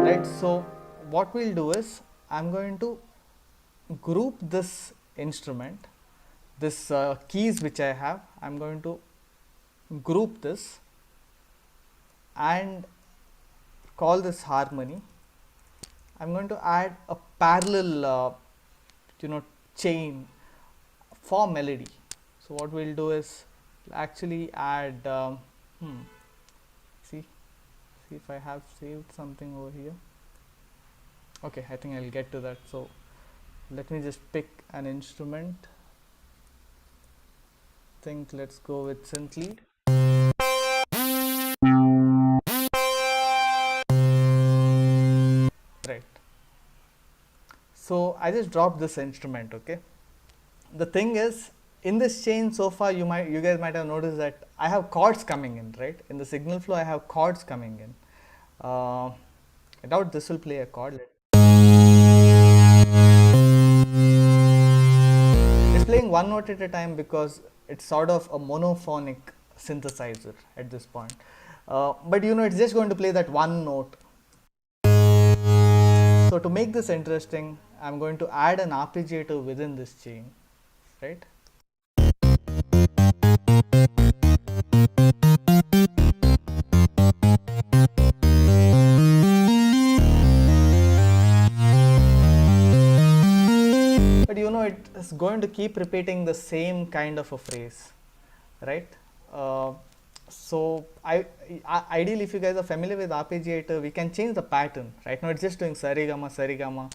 Speaker 2: Right, so what we'll do is, I'm going to group this instrument, this keys which I have, I'm going to group this and call this harmony. I'm going to add a parallel chain for melody. So what we'll do is actually add see if I have saved something over here. Okay, I think I'll get to that. So let me just pick an instrument. Think let's go with synth lead. Right. So I just dropped this instrument, okay? The thing is, in this chain so far, you guys might have noticed that I have chords coming in, right? In the signal flow, I have chords coming in. I doubt this will play a chord. It's playing one note at a time because it's sort of a monophonic synthesizer at this point. But it's just going to play that one note. So to make this interesting, I'm going to add an arpeggiator within this chain, right? But it is going to keep repeating the same kind of a phrase, right? So ideally, if you guys are familiar with arpeggiator, we can change the pattern. Right now, it's just doing sarigama, sarigama.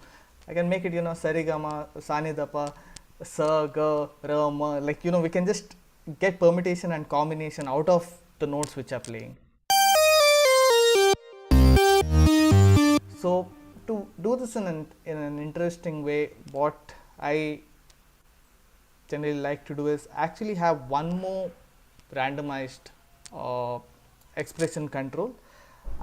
Speaker 2: I can make it, sarigama, sanidapa, sa, ga, ra, ma. Like, we can just get permutation and combination out of the notes which are playing. So to do this in an interesting way, what I generally like to do is actually have one more randomized uh, expression control,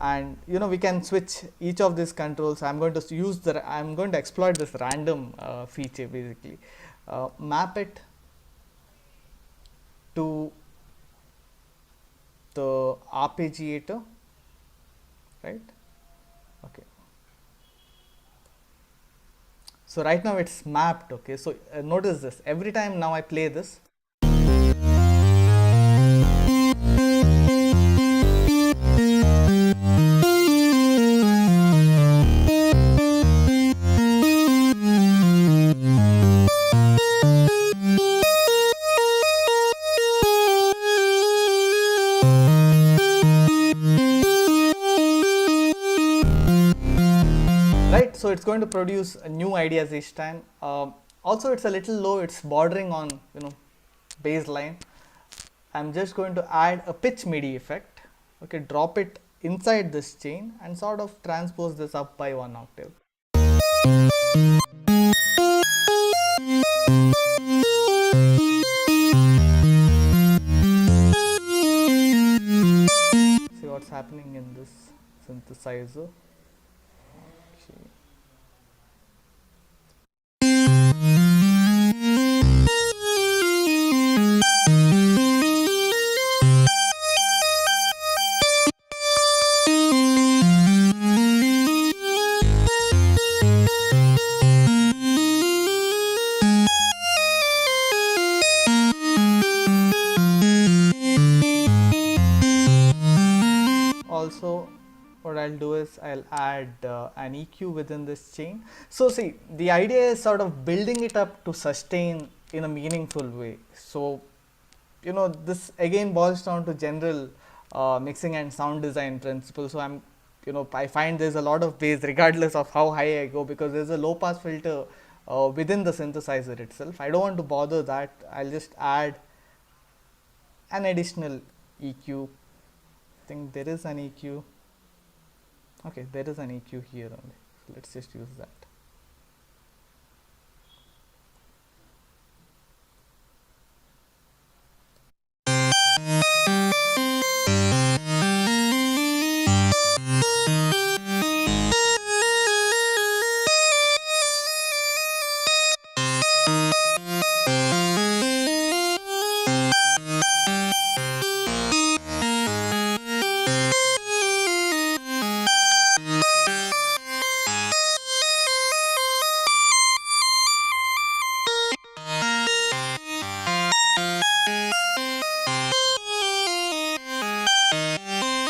Speaker 2: and we can switch each of these controls. I'm going to exploit this random feature, basically map it to the arpeggiator, right? Okay, so right now it's mapped. Okay, so notice this, every time now I play this, right? So it's going to produce new ideas each time. Also, it's a little low, it's bordering on baseline. I'm just going to add a pitch MIDI effect. Okay, drop it inside this chain and sort of transpose this up by 1 octave. See what's happening in this synthesizer. Okay. Also, what I'll do is I'll add an EQ within this chain. So see, the idea is sort of building it up to sustain in a meaningful way. So this again boils down to general mixing and sound design principles. So I find there's a lot of bass regardless of how high I go, because there's a low pass filter within the synthesizer itself. I don't want to bother that. I'll just add an additional EQ. I think there is an EQ. Okay, there is an EQ here only. So let's just use that.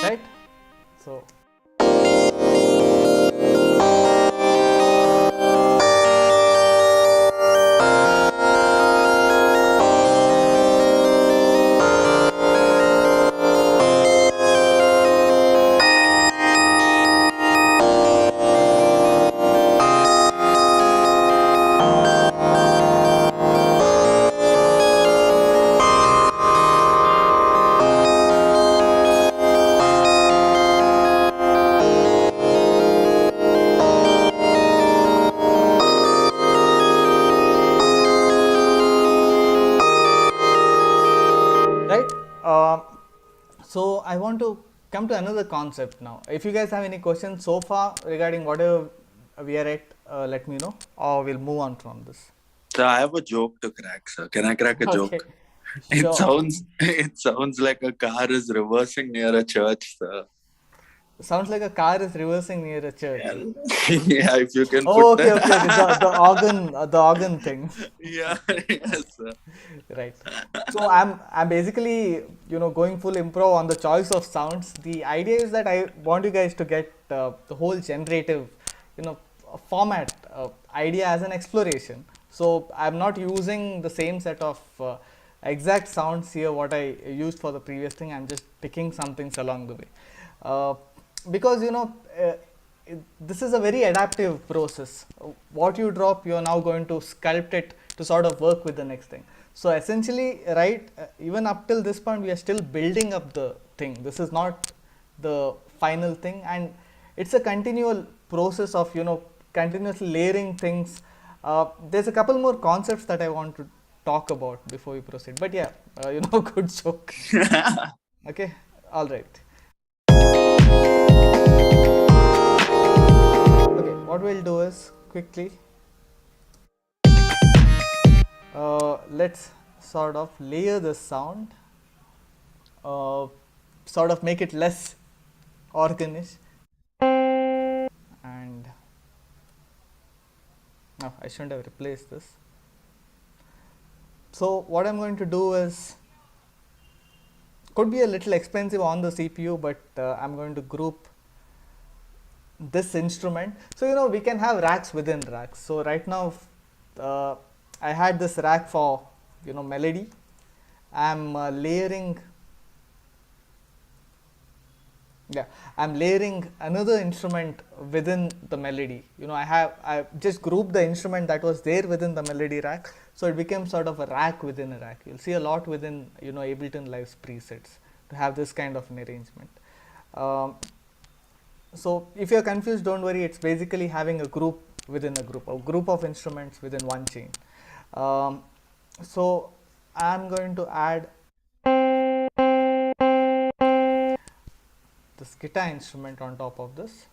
Speaker 2: Right? So right. So I want to come to another concept now. If you guys have any questions so far regarding whatever we are at, let me know, or we'll move on from this.
Speaker 3: So I have a joke to crack, sir. Can I crack a joke?
Speaker 2: Okay.
Speaker 3: It
Speaker 2: Sure.
Speaker 3: sounds like a car is reversing near a church, sir.
Speaker 2: Sounds like a car is reversing near a church.
Speaker 3: Yeah, if you can
Speaker 2: Oh,
Speaker 3: put
Speaker 2: okay,
Speaker 3: that.
Speaker 2: okay, okay. The organ thing.
Speaker 3: Yeah, yes, sir.
Speaker 2: Right. So I'm basically going full improv on the choice of sounds. The idea is that I want you guys to get the whole generative format idea as an exploration. So I'm not using the same set of exact sounds here what I used for the previous thing. I'm just picking some things along the way, uh, because this is a very adaptive process. What you drop, you're now going to sculpt it to sort of work with the next thing. So essentially, right, even up till this point, we are still building up the thing. This is not the final thing, and it's a continual process of continuously layering things. There's a couple more concepts that I want to talk about before we proceed, but yeah, good joke. Okay, all right. Okay, what we'll do is quickly, let's sort of layer this sound, uh, sort of make it less organish, and no, I shouldn't have replaced this. So what I'm going to do is, could be a little expensive on the CPU, but I'm going to group this instrument. So we can have racks within racks. So right now, uh, I had this rack for melody. I'm layering, yeah, I'm layering another instrument within the melody. I just grouped the instrument that was there within the melody rack, so it became sort of a rack within a rack. You'll see a lot within Ableton Live's presets to have this kind of an arrangement. Um, so if you're confused, don't worry. It's basically having a group within a group of instruments within one chain. Um, so I'm going to add this guitar instrument on top of this.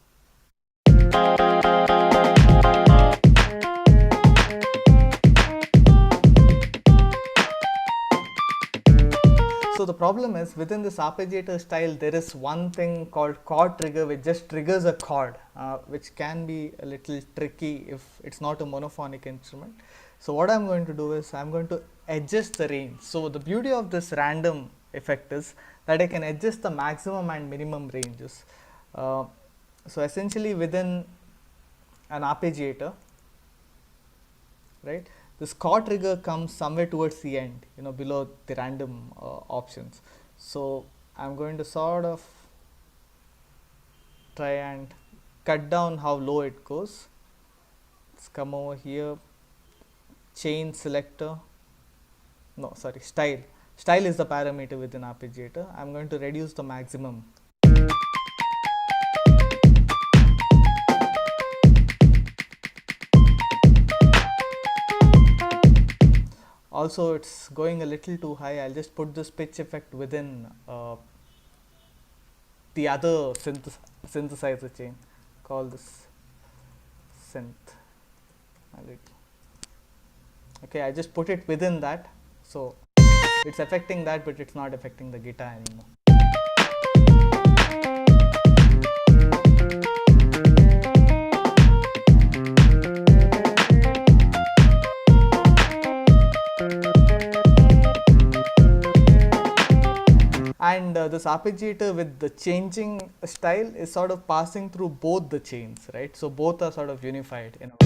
Speaker 2: So the problem is, within this arpeggiator style, there is one thing called chord trigger, which just triggers a chord, which can be a little tricky if it's not a monophonic instrument. So what I'm going to do is, I'm going to adjust the range. So the beauty of this random effect is that I can adjust the maximum and minimum ranges. So essentially, within an arpeggiator, right, this chord trigger comes somewhere towards the end, below the random options. So I'm going to sort of try and cut down how low it goes. Let's come over here, chain selector, no, sorry, style is the parameter within arpeggiator. I'm going to reduce the maximum. Also, it's going a little too high. I'll just put this pitch effect within the other synthesizer chain. Call this synth melody. Okay, I just put it within that, so it's affecting that, but it's not affecting the guitar anymore. And this arpeggiator with the changing style is sort of passing through both the chains, right? So both are sort of unified in a way.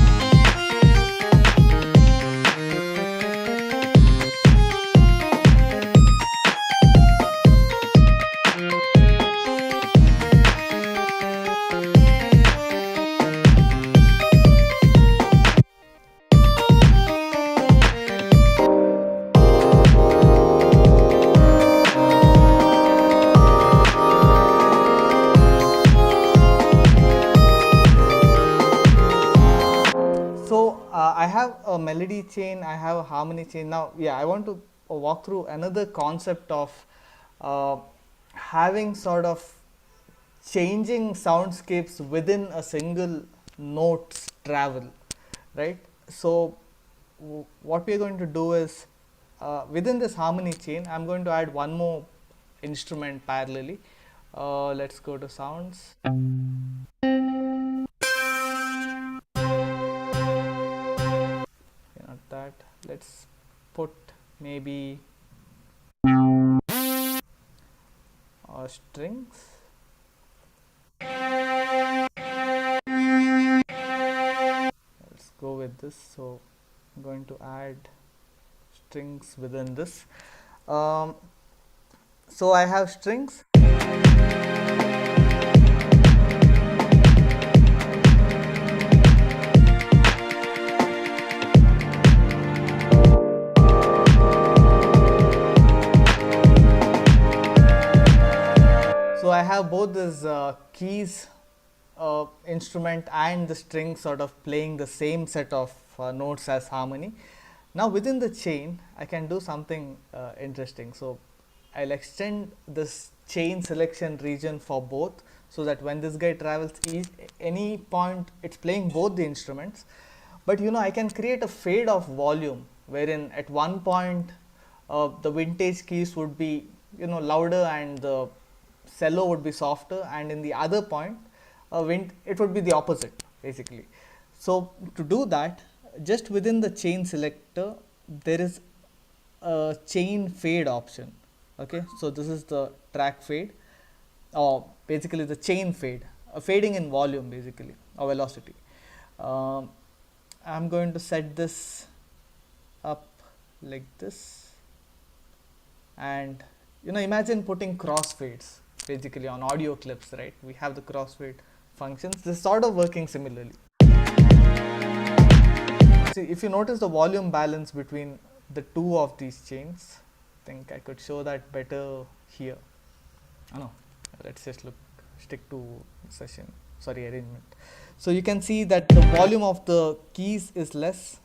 Speaker 2: I have a melody chain, I have a harmony chain. Now, yeah, I want to walk through another concept of having sort of changing soundscapes within a single note's travel, right? So, what we are going to do is, within this harmony chain, I'm going to add one more instrument parallelly. Let's go to sounds. Not that. Let's put maybe strings. Let's go with this. So I'm going to add strings within this. So I have strings. So I have both this keys instrument and the string sort of playing the same set of notes as harmony. Now within the chain I can do something interesting. So I'll extend this chain selection region for both, so that when this guy travels any point, it's playing both the instruments. But I can create a fade of volume, wherein at one point the vintage keys would be louder and the cello would be softer, and in the other point it would be the opposite basically. So to do that, just within the chain selector there is a chain fade option. Okay, so this is the track fade, or basically the chain fade, fading in volume basically, or velocity. I'm going to set this up like this, and imagine putting crossfades basically on audio clips, right? We have the crossfade functions. This is sort of working similarly. See, if you notice the volume balance between the two of these chains, I think I could show that better here. Oh no, let's just stick to arrangement. So you can see that the volume of the keys is less.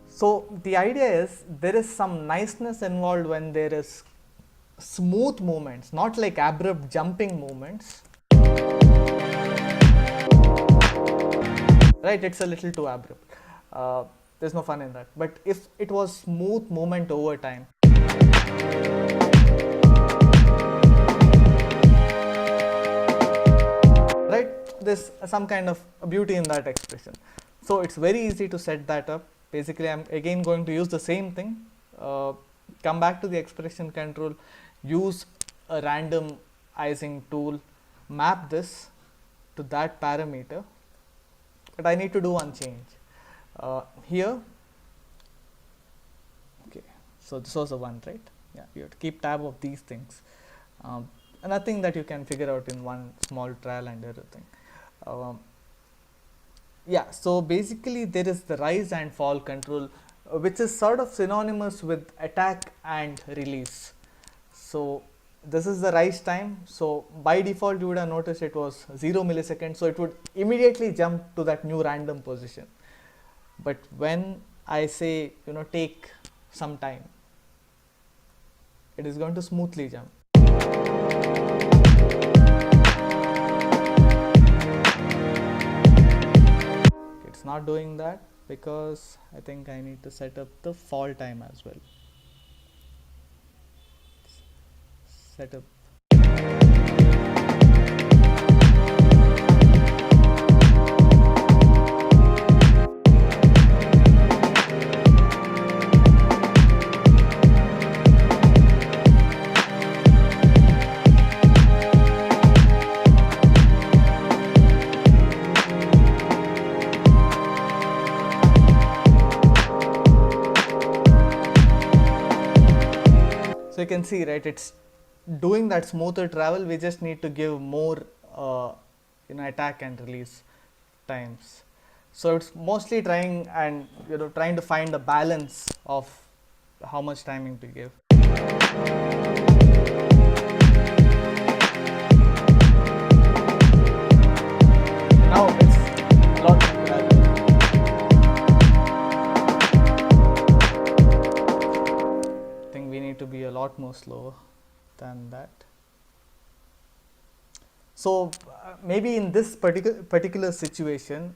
Speaker 2: So the idea is there is some niceness involved when there is smooth movements, not like abrupt jumping movements. Right, it's a little too abrupt. There's no fun in that. But if it was smooth movement over time, right, there's some kind of beauty in that expression. So it's very easy to set that up. Basically, I'm again going to use the same thing. Come back to the expression control, use a randomizing tool, map this to that parameter. But I need to do one change here. Okay, so this was the one, right? Yeah, you have to keep tab of these things. Nothing that you can figure out in one small trial and error thing. Yeah, so basically there is the rise and fall control, which is sort of synonymous with attack and release. So this is the rise time. So by default you would have noticed it was 0 milliseconds, so it would immediately jump to that new random position. But when I say take some time, it is going to smoothly jump. It's not doing that because I think I need to set up the fall time as well. Set up. So you can see, right, it's doing that smoother travel. We just need to give more attack and release times. So it's mostly trying and trying to find a balance of how much timing to give. Now it's a lot more gradual. I think we need to be a lot more slower than that. So maybe in this particular situation,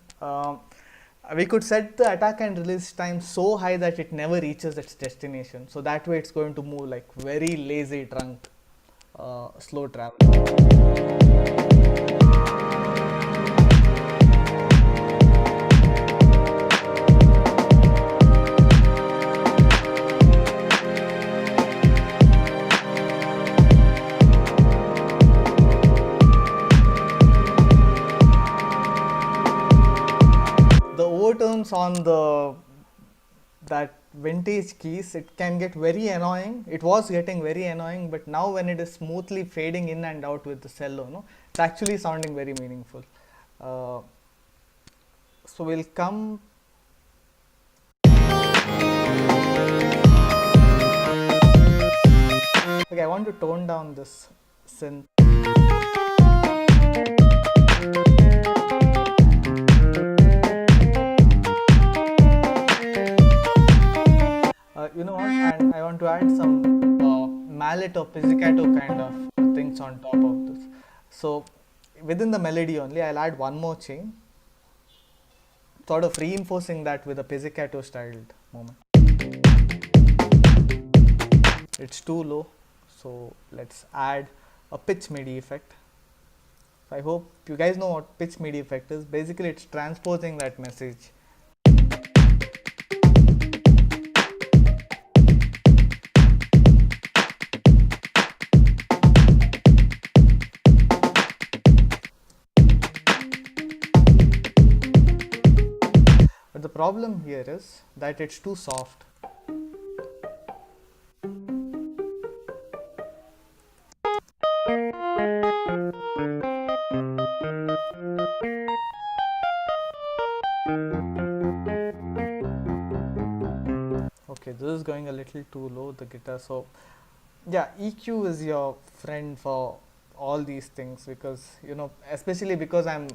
Speaker 2: we could set the attack and release time so high that it never reaches its destination. So that way it's going to move like very lazy drunk, slow travel. buttons on the that vintage keys, it can get very annoying. It was getting very annoying, but now when it is smoothly fading in and out with the cello, no, it's actually sounding very meaningful. Uh, so we'll come. Okay, I want to tone down this synth. You know what? And I want to add some mallet or pizzicato kind of things on top of this. So within the melody only, I'll add one more chain, sort of reinforcing that with a pizzicato styled moment. It's too low, so let's add a pitch MIDI effect. So I hope you guys know what pitch MIDI effect is. Basically, it's transposing that message. But the problem here is that it's too soft. Okay, this is going a little too low, the guitar. So yeah, EQ is your friend for all these things, because especially because I'm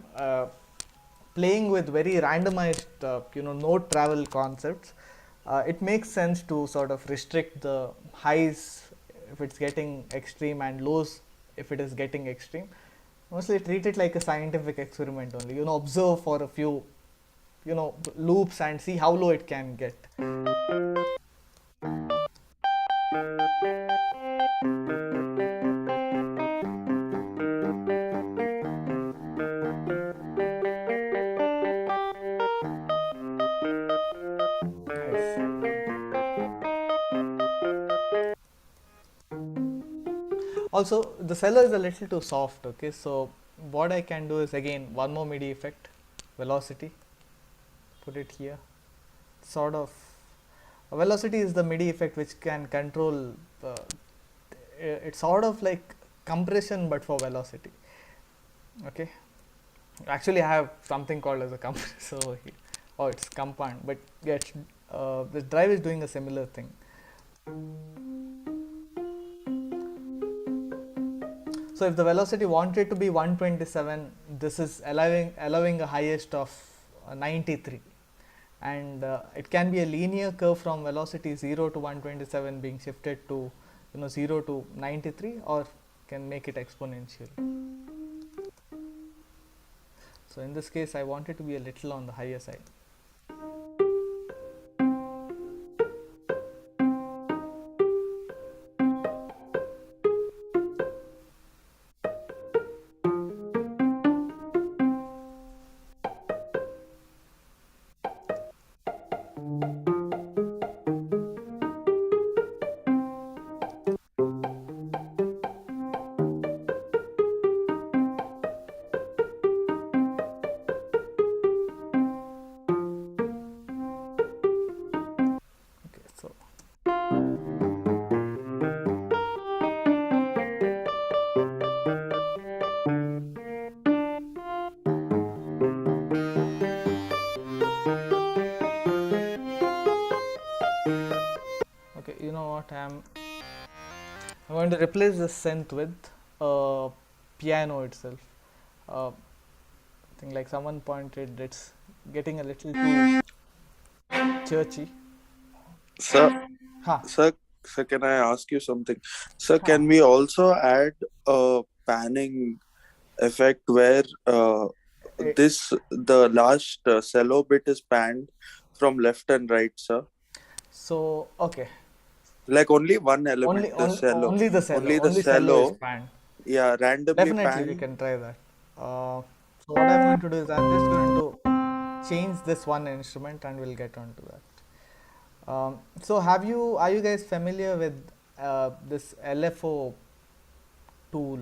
Speaker 2: playing with very randomized note travel concepts. It makes sense to sort of restrict the highs if it's getting extreme and lows if it is getting extreme. Mostly treat it like a scientific experiment only. Observe for a few loops and see how low it can get. Also, the cello is a little too soft. Okay, so what I can do is again one more MIDI effect, velocity, put it here. Sort of velocity is the MIDI effect which can control it's sort of like compression but for velocity. Okay, actually I have something called as a compressor over here. Oh, it's compound, but yeah, this drive is doing a similar thing. So if the velocity wanted to be 127, this is allowing a highest of 93, and it can be a linear curve from velocity 0 to 127 being shifted to 0 to 93, or can make it exponential. So in this case I want it to be a little on the higher side. I'm going to replace the synth with piano itself. I think like someone pointed, it's getting a little too churchy.
Speaker 3: Sir,
Speaker 2: Huh.
Speaker 3: sir, can I ask you something? Sir, can we also add a panning effect where the last cello bit is panned from left and right, sir?
Speaker 2: So, okay.
Speaker 3: Like only one element,
Speaker 2: only the cello is panned.
Speaker 3: Yeah, randomly
Speaker 2: Definitely
Speaker 3: panned.
Speaker 2: we can try that. So what I'm going to do is I'm just going to change this one instrument and we'll get on to that. So are you guys familiar with this LFO tool?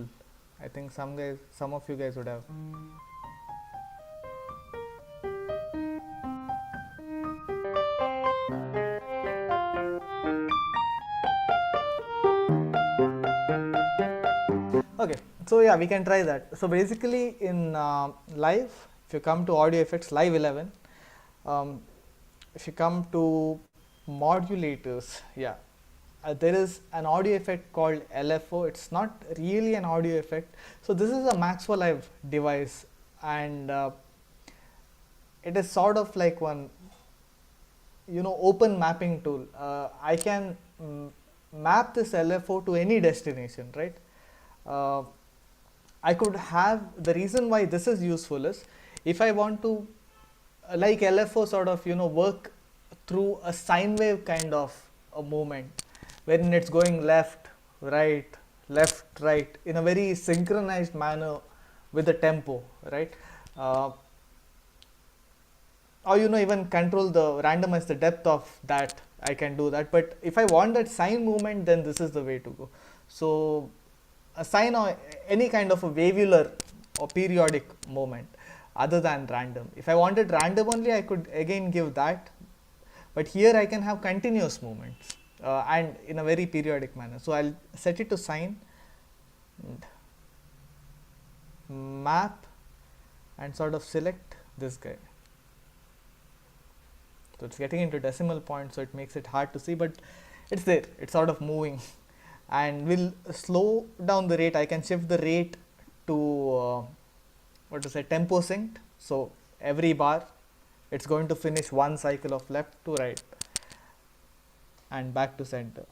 Speaker 2: I think some of you guys would have. Okay, so yeah, we can try that. So basically in live, if you come to audio effects, live 11, um, if you come to modulators, yeah, there is an audio effect called LFO. It's not really an audio effect. So this is a Maxwell Live device, and it is sort of like one, open mapping tool. I can map this LFO to any destination, right? uh, I could have, the reason why this is useful is if I want to, like LFO sort of, work through a sine wave kind of a movement, wherein it's going left, right in a very synchronized manner with the tempo, right? Uh, or even control the randomize the depth of that, I can do that. But if I want that sine movement, then this is the way to go. So a sine or any kind of a wavular or periodic moment other than random. If I wanted random only, I could again give that, but here I can have continuous movements and in a very periodic manner. So I'll set it to sine and map and sort of select this guy. So it's getting into decimal points, so it makes it hard to see, but it's there, it's sort of moving. And we'll slow down the rate. I can shift the rate to tempo synced. So every bar it's going to finish one cycle of left to right and back to center.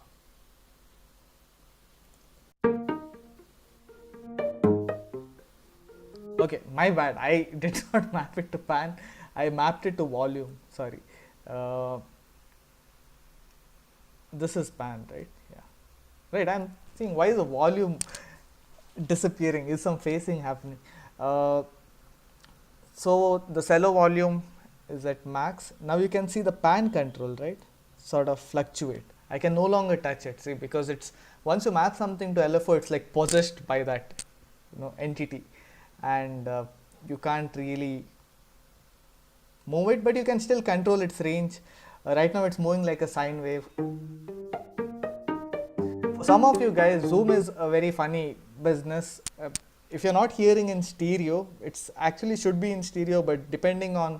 Speaker 2: Okay, my bad, I did not map it to pan, I mapped it to volume, sorry. This is pan, right? Yeah, right. I'm seeing why is the volume disappearing, is some phasing happening. So the cello volume is at max. Now you can see the pan control, right, sort of fluctuate. I can no longer touch it, see, because it's, once you map something to LFO, it's like possessed by that entity, and you can't really move it, but you can still control its range. Right now it's moving like a sine wave. For some of you guys, Zoom is a very funny business. If you're not hearing in stereo, it's actually should be in stereo, but depending on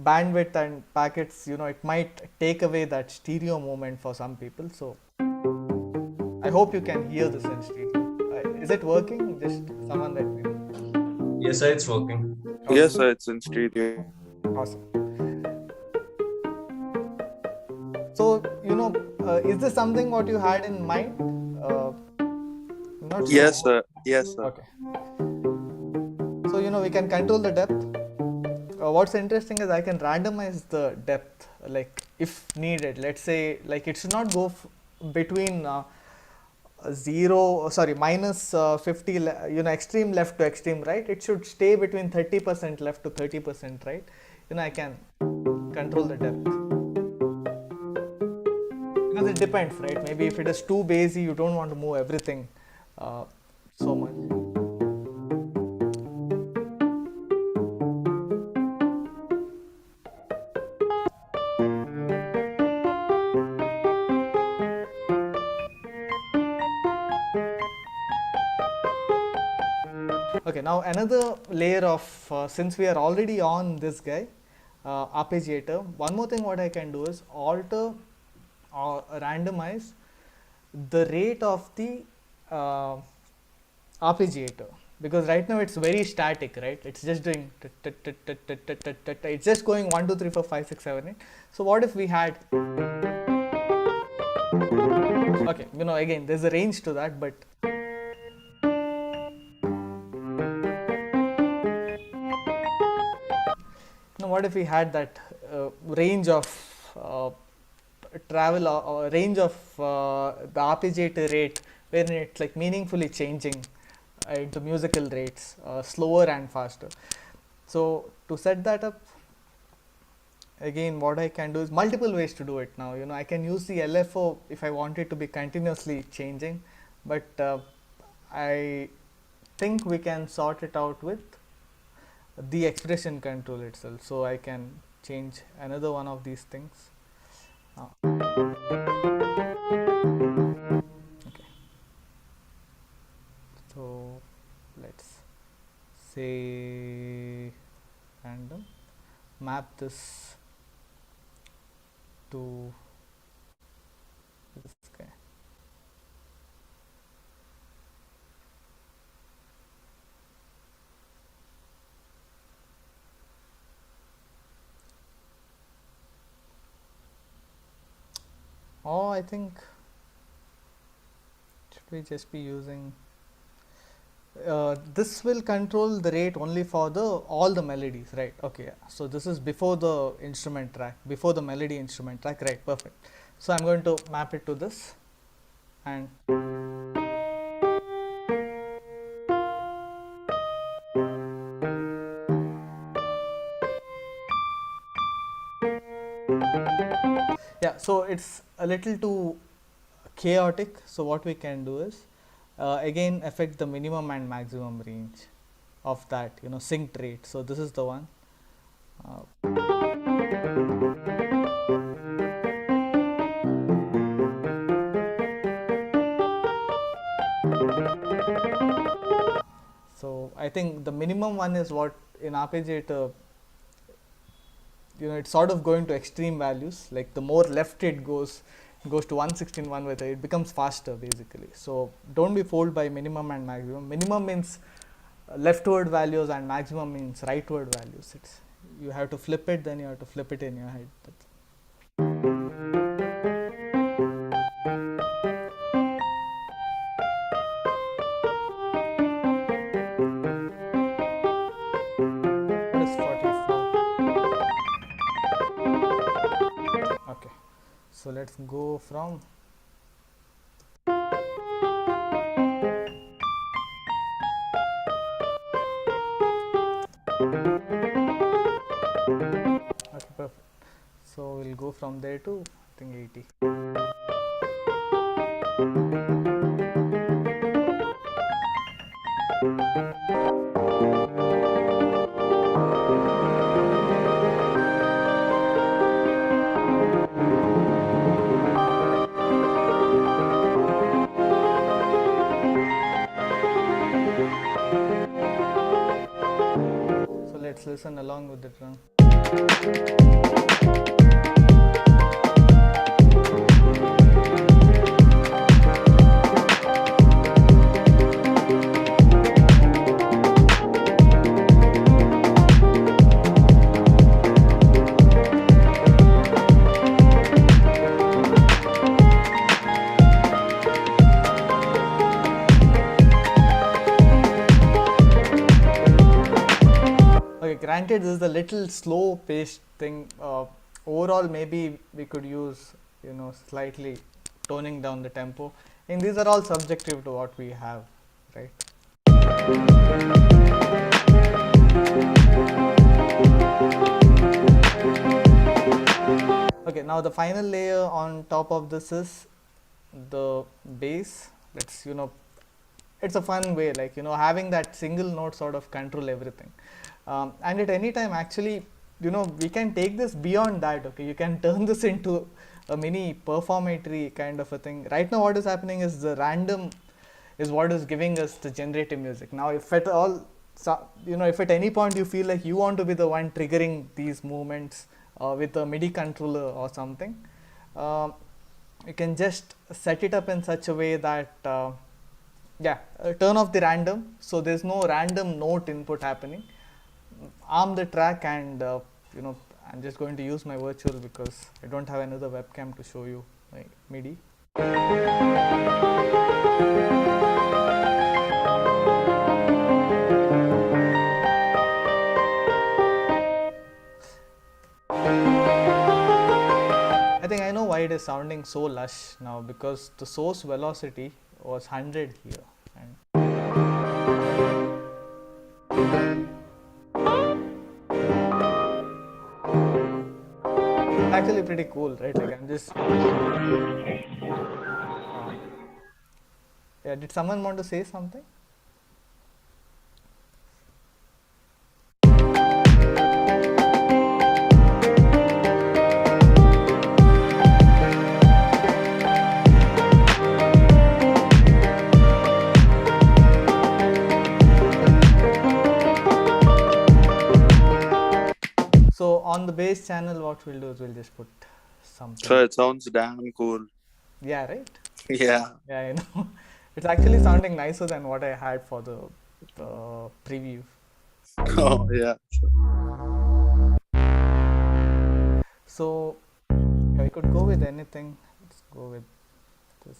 Speaker 2: bandwidth and packets, it might take away that stereo moment for some people. So I hope you can hear this in stereo. Is it working? Just someone let me know.
Speaker 4: Yes, sir, it's working.
Speaker 2: Awesome.
Speaker 3: Yes, sir, it's in stereo.
Speaker 2: Awesome. So, is this something what you had in mind? Not sure.
Speaker 3: Yes, sir. Yes, sir.
Speaker 2: Okay. So, we can control the depth. What's interesting is I can randomize the depth, like if needed. Let's say, like, it should not go between minus 50, extreme left to extreme right. It should stay between 30% left to 30% right. I can control the depth. Because it depends, right? Maybe if it is too bassy, you don't want to move everything so much. Okay, now another layer of, since we are already on this guy, arpeggiator, one more thing what I can do is alter or randomize the rate of the arpeggiator, because right now it's very static, right? It's just doing, it's just going 1, 2, 3, 4, 5, 6, 7, 8. So what if we had, okay, again, there's a range to that, but what if we had that range of travel or range of the arpeggiator rate, wherein it's like meaningfully changing into musical rates, slower and faster. So to set that up, again, what I can do is multiple ways to do it now. I can use the LFO if I want it to be continuously changing, but I think we can sort it out with the expression control itself. So I can change another one of these things. Okay. say random, map this to this guy. Oh, I think should we just be using this will control the rate only for the all the melodies, right? Okay, so this is before the instrument track, before the melody instrument track, right? Perfect. So I'm going to map it to this, and yeah, so it's a little too chaotic. So what we can do is again affect the minimum and maximum range of that, synced rate. So this is the one. So I think the minimum one is what in arpeggiator, it's sort of going to extreme values. Like the more left it goes to 116 with it becomes faster basically. So don't be fooled by minimum and maximum. Minimum means leftward values and maximum means rightward values. It's you have to flip it, then you have to flip it in your head. What is 44? Okay, so let's go from okay, perfect. So we'll go from there to I think 80. So let's listen along with the drum. Okay, granted this is a little slow paced thing. Overall maybe we could use slightly toning down the tempo, and these are all subjective to what we have, right? Okay, now the final layer on top of this is the bass. Let's it's a fun way, like having that single note sort of control everything, and at any time actually we can take this beyond that. Okay, you can turn this into a mini performatory kind of a thing. Right now what is happening is the random is what is giving us the generative music. Now if at all if at any point you feel like you want to be the one triggering these movements with a MIDI controller or something, you can just set it up in such a way that turn off the random, so there's no random note input happening. Arm the track, and I'm just going to use my virtual because I don't have another webcam to show you my MIDI. I think I know why it is sounding so lush now, because the source velocity was 100 here. Actually pretty cool, right? Like I'm just yeah, did someone want to say something? on the bass channel, what we'll do is we'll just put
Speaker 3: So
Speaker 2: something.
Speaker 3: it sounds damn cool.
Speaker 2: Yeah, right?
Speaker 3: Yeah.
Speaker 2: Yeah, I know. It's actually sounding nicer than what I had for the preview.
Speaker 3: Oh, yeah.
Speaker 2: So yeah, I could go with anything. Let's go with this.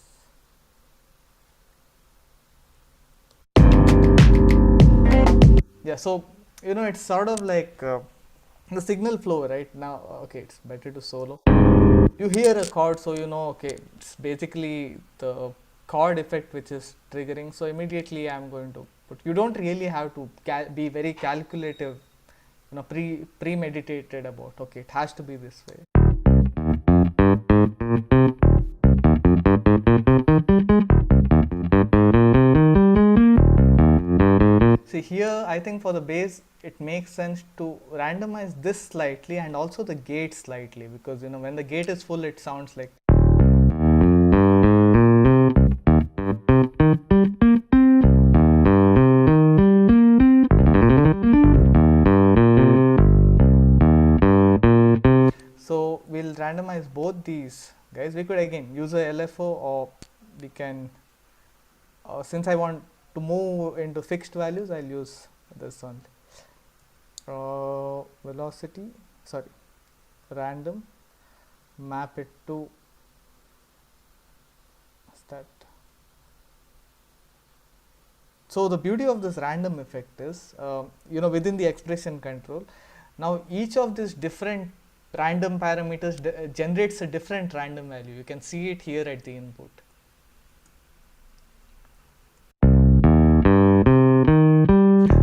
Speaker 2: Yeah, so it's sort of like the signal flow right now. Okay, it's better to solo. You hear a chord, so okay, it's basically the chord effect which is triggering. So immediately I'm going to put. You don't really have to be very calculative, premeditated about. Okay, it has to be this way. See here, I think for the bass, it makes sense to randomize this slightly and also the gate slightly, because when the gate is full, it sounds like. So we'll randomize both these guys. We could again use a LFO, or we can, since I want to move into fixed values, I'll use this one. Velocity, sorry, random, map it to that. So the beauty of this random effect is, within the expression control, now each of these different random parameters generates a different random value. You can see it here at the input.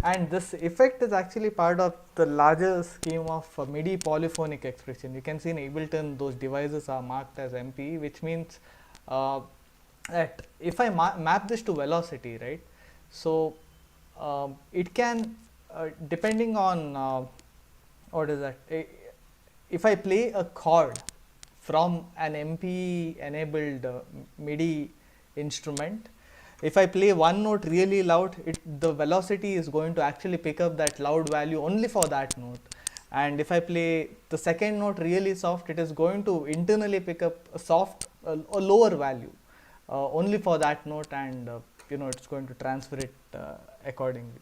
Speaker 2: And this effect is actually part of the larger scheme of MIDI polyphonic expression. You can see in Ableton those devices are marked as MP, which means that if I map this to velocity, right, so it can, depending on what is that, if I play a chord from an MP enabled MIDI instrument, if I play one note really loud, the velocity is going to actually pick up that loud value only for that note. And if I play the second note really soft, it is going to internally pick up a lower value only for that note, and it's going to transfer it accordingly.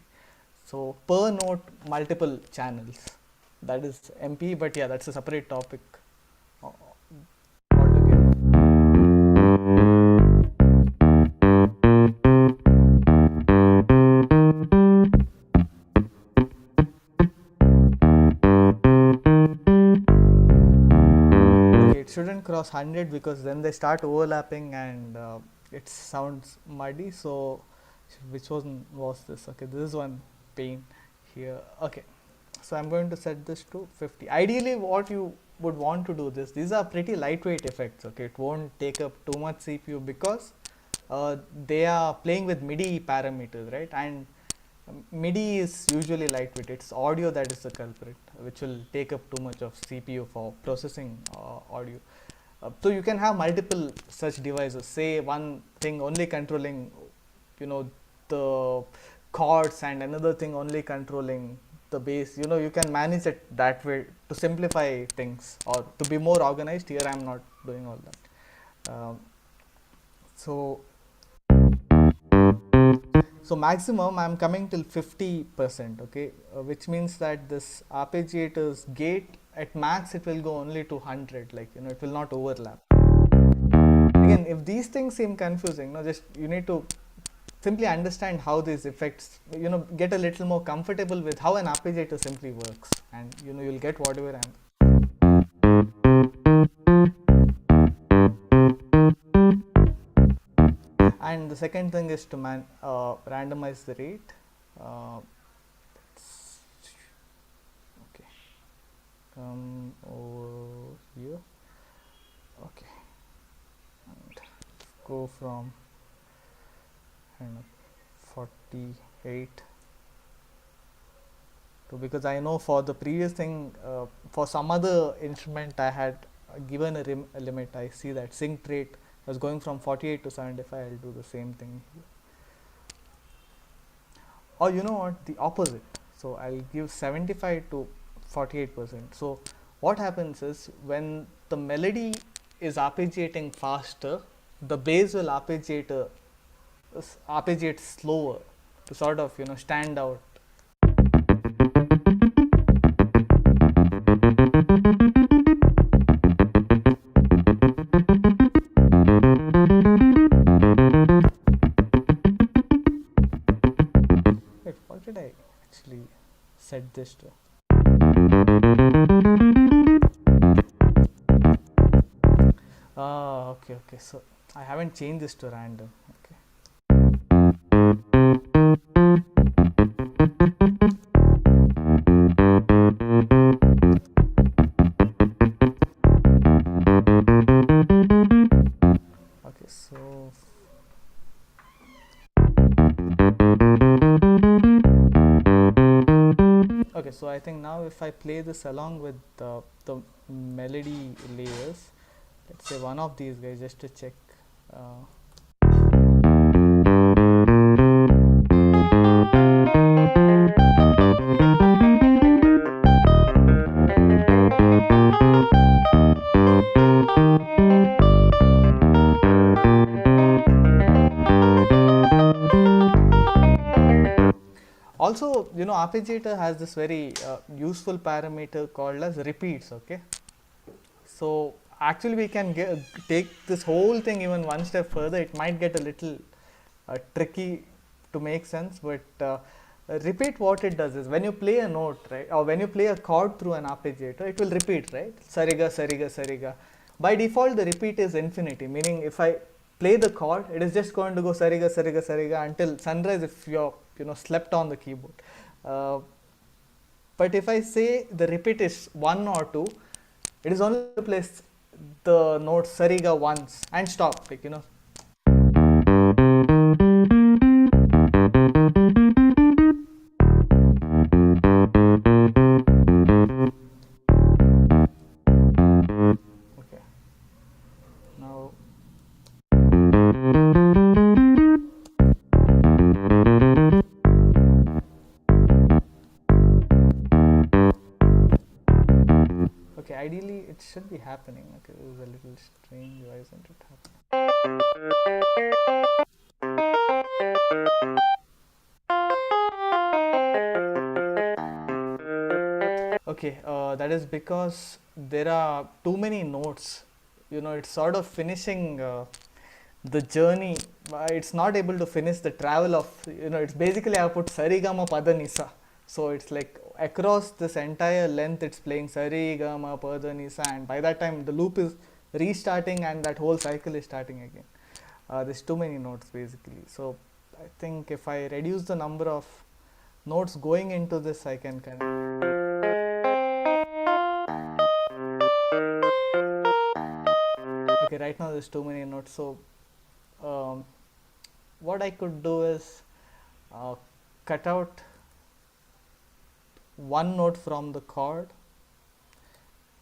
Speaker 2: So per note, multiple channels. That is MP, but yeah, that's a separate topic altogether. Okay, it shouldn't cross 100 because then they start overlapping and it sounds muddy. So which one was this? Okay, this is one pane here. Okay, so I'm going to set this to 50. Ideally, what you would want to do these are pretty lightweight effects. Okay, it won't take up too much CPU because they are playing with MIDI parameters, right? And MIDI is usually lightweight. It's audio that is the culprit, which will take up too much of CPU for processing audio. So you can have multiple such devices. Say one thing only controlling, the chords, and another thing only controlling the bass. You can manage it that way to simplify things or to be more organized. Here, I'm not doing all that. So maximum I'm coming till 50%, okay, which means that this arpeggiator's gate at max it will go only to 100, like it will not overlap. Again, if these things seem confusing, just you need to simply understand how these effects, get a little more comfortable with how an arpeggiator simply works, and you'll get whatever I'm. And the second thing is to randomize the rate. Okay, come over here. Okay, and go from 48 to, because I know for the previous thing, for some other instrument I had given a limit. I see that sync rate was going from 48 to 75. I'll do the same thing here. Or you know what, the opposite. So I'll give 75 to 48%. So what happens is when the melody is arpeggiating faster, the bass will arpeggiate slower to sort of stand out. Wait, what did I actually set this to? Ah, okay. So I haven't changed this to random. Okay. Okay, so I think now if I play this along with the melody layers, let's say one of these guys, just to check. Also, arpeggiator has this very useful parameter called as repeats. Okay, so actually we can take this whole thing even one step further. It might get a little tricky to make sense, but repeat, what it does is when you play a note, right, or when you play a chord through an arpeggiator, it will repeat, right? Sariga, sariga, sariga. By default, the repeat is infinity, meaning if I play the chord, it is just going to go sariga, sariga, sariga until sunrise if you're slept on the keyboard. But if I say the repeat is 1 or 2, it is only to place the note sariga once and stop, like okay. Now okay, ideally it should be happening. Okay, this is a little strange. Why isn't it happening? Okay, that is because there are too many notes. It's sort of finishing the journey. It's not able to finish the travel of, it's basically I put sarigama padanisa. So it's like across this entire length it's playing sarigama padanisa, and by that time the loop is restarting and that whole cycle is starting again. There's too many notes basically. So I think if I reduce the number of notes going into this, I can kind of okay, right now there's too many notes. So what I could do is cut out one note from the chord,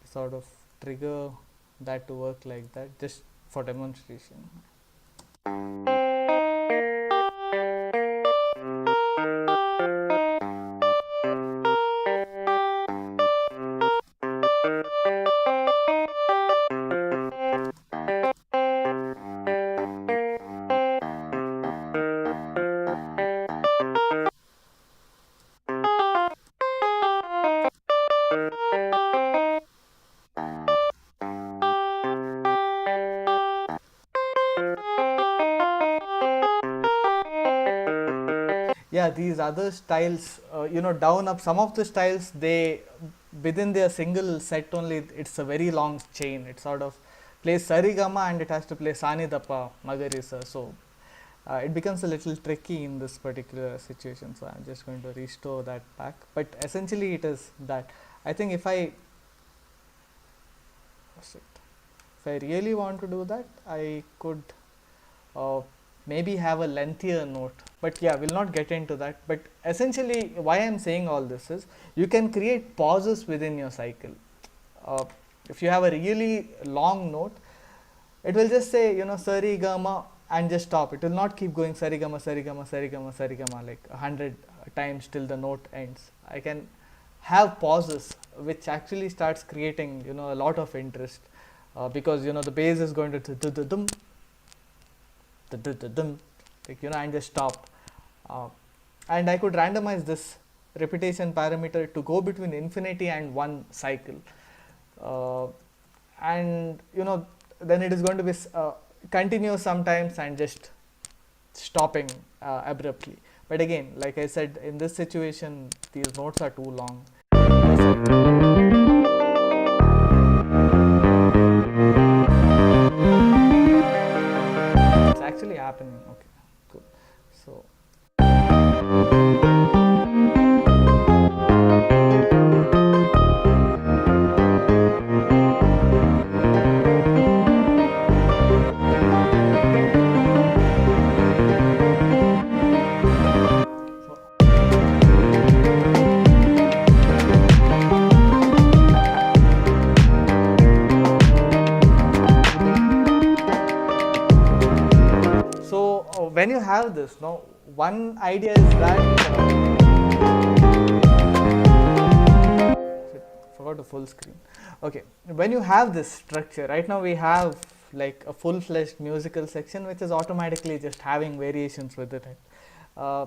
Speaker 2: sort of trigger that to work like that, just for demonstration. Yeah, these other styles, down up, some of the styles, they within their single set only, it's a very long chain. It sort of plays sarigama and it has to play sanidapa magarisa, so it becomes a little tricky in this particular situation. So I'm just going to restore that back, but essentially it is that. I think if I really want to do that, I could maybe have a lengthier note, but yeah, we'll not get into that. But essentially why I'm saying all this is you can create pauses within your cycle. If you have a really long note, it will just say sarigama and just stop. It will not keep going sarigama sarigama sarigama sarigama like 100 times till the note ends. I can have pauses, which actually starts creating, you know, a lot of interest, because, you know, the bass is going to dum, dum, like, you know, and just stop. And I could randomize this repetition parameter to go between infinity and one cycle. Uh, and, you know, then it is going to be continuous sometimes and just stopping abruptly. But again, like I said, in this situation, these notes are too long. It's actually happening. Okay, cool. So when you have this, no, one idea is that forgot the full screen. Okay, when you have this structure, right now we have like a full-fledged musical section which is automatically just having variations with it. I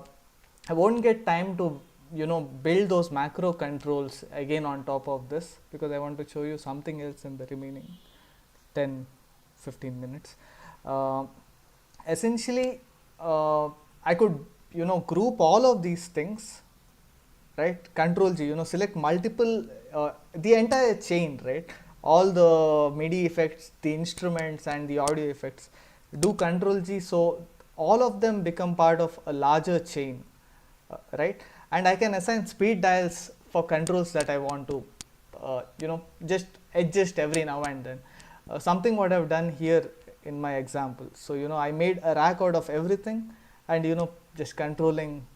Speaker 2: won't get time to, you know, build those macro controls again on top of this, because I want to show you something else in the remaining 10-15 minutes. Essentially, I could, you know, group all of these things, right? Control G, you know, select multiple, the entire chain, right? All the MIDI effects, the instruments, and the audio effects. Do Control G, so all of them become part of a larger chain, right? And I can assign speed dials for controls that I want to, you know, just adjust every now and then. Something what I've done here in my example. So, you know, I made a rack out of everything, and, you know, just controlling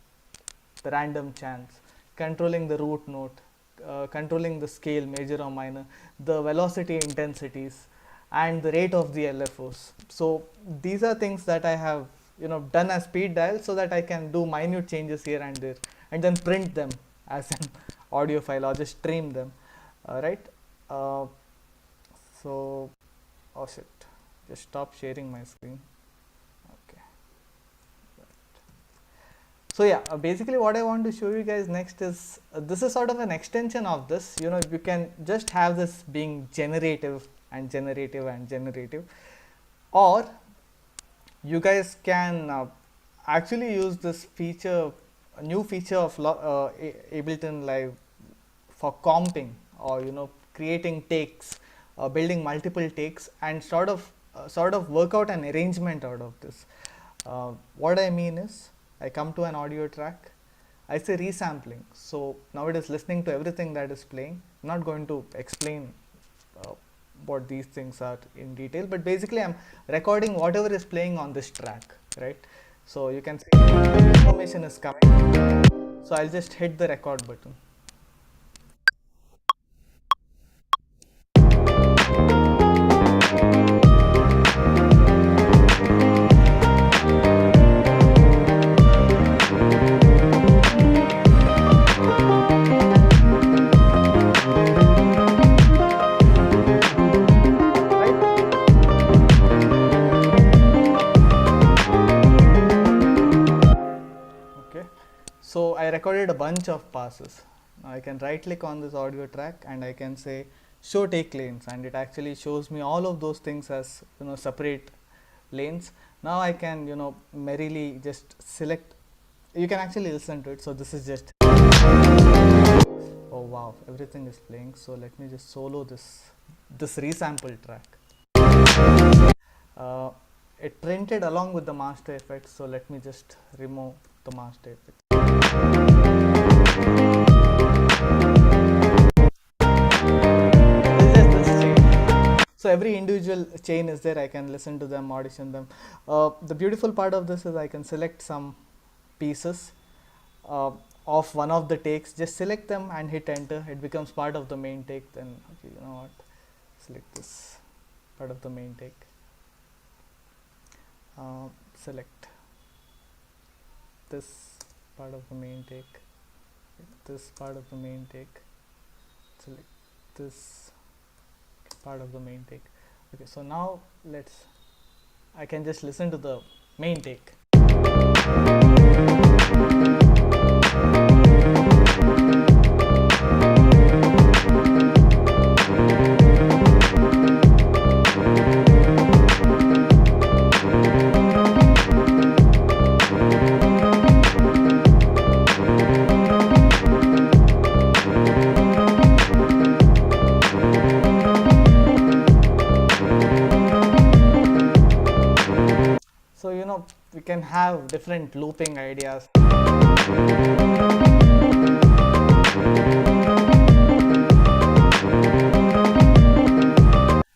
Speaker 2: the random chance, controlling the root note, controlling the scale, major or minor, the velocity intensities, and the rate of the LFOs. So these are things that I have, you know, done as speed dial, so that I can do minute changes here and there, and then print them as an audio file or just stream them, right? So, oh shit, just stop sharing my screen. Okay. So yeah, basically what I want to show you guys next is, this is sort of an extension of this. You know, you can just have this being generative and generative and generative, or you guys can actually use this feature, a new feature of Ableton Live, for comping, or, you know, creating takes, building multiple takes, and sort of work out an arrangement out of this. What I mean is, I come to an audio track, I say resampling. So now it is listening to everything that is playing. I'm not going to explain uh, what these things are in detail, but basically I'm recording whatever is playing on this track, right? So you can see information is coming. So I'll just hit the record button. So I recorded a bunch of passes. Now I can right click on this audio track and I can say show take lanes, and it actually shows me all of those things as, you know, separate lanes. Now I can, you know, merrily just select. You can actually listen to it. So this is just, oh wow, everything is playing. So let me just solo this resample track. It printed along with the master effects. So let me just remove the master effects. So every individual chain is there. I can listen to them, audition them. The beautiful part of this is I can select some pieces of one of the takes. Just select them and hit enter. It becomes part of the main take. Then, okay, you know what? Select this part of the main take. Select this part of the main take. This part of the main take. select this part of the main take. Okay, so now I can just listen to the main take. So we can have different looping ideas.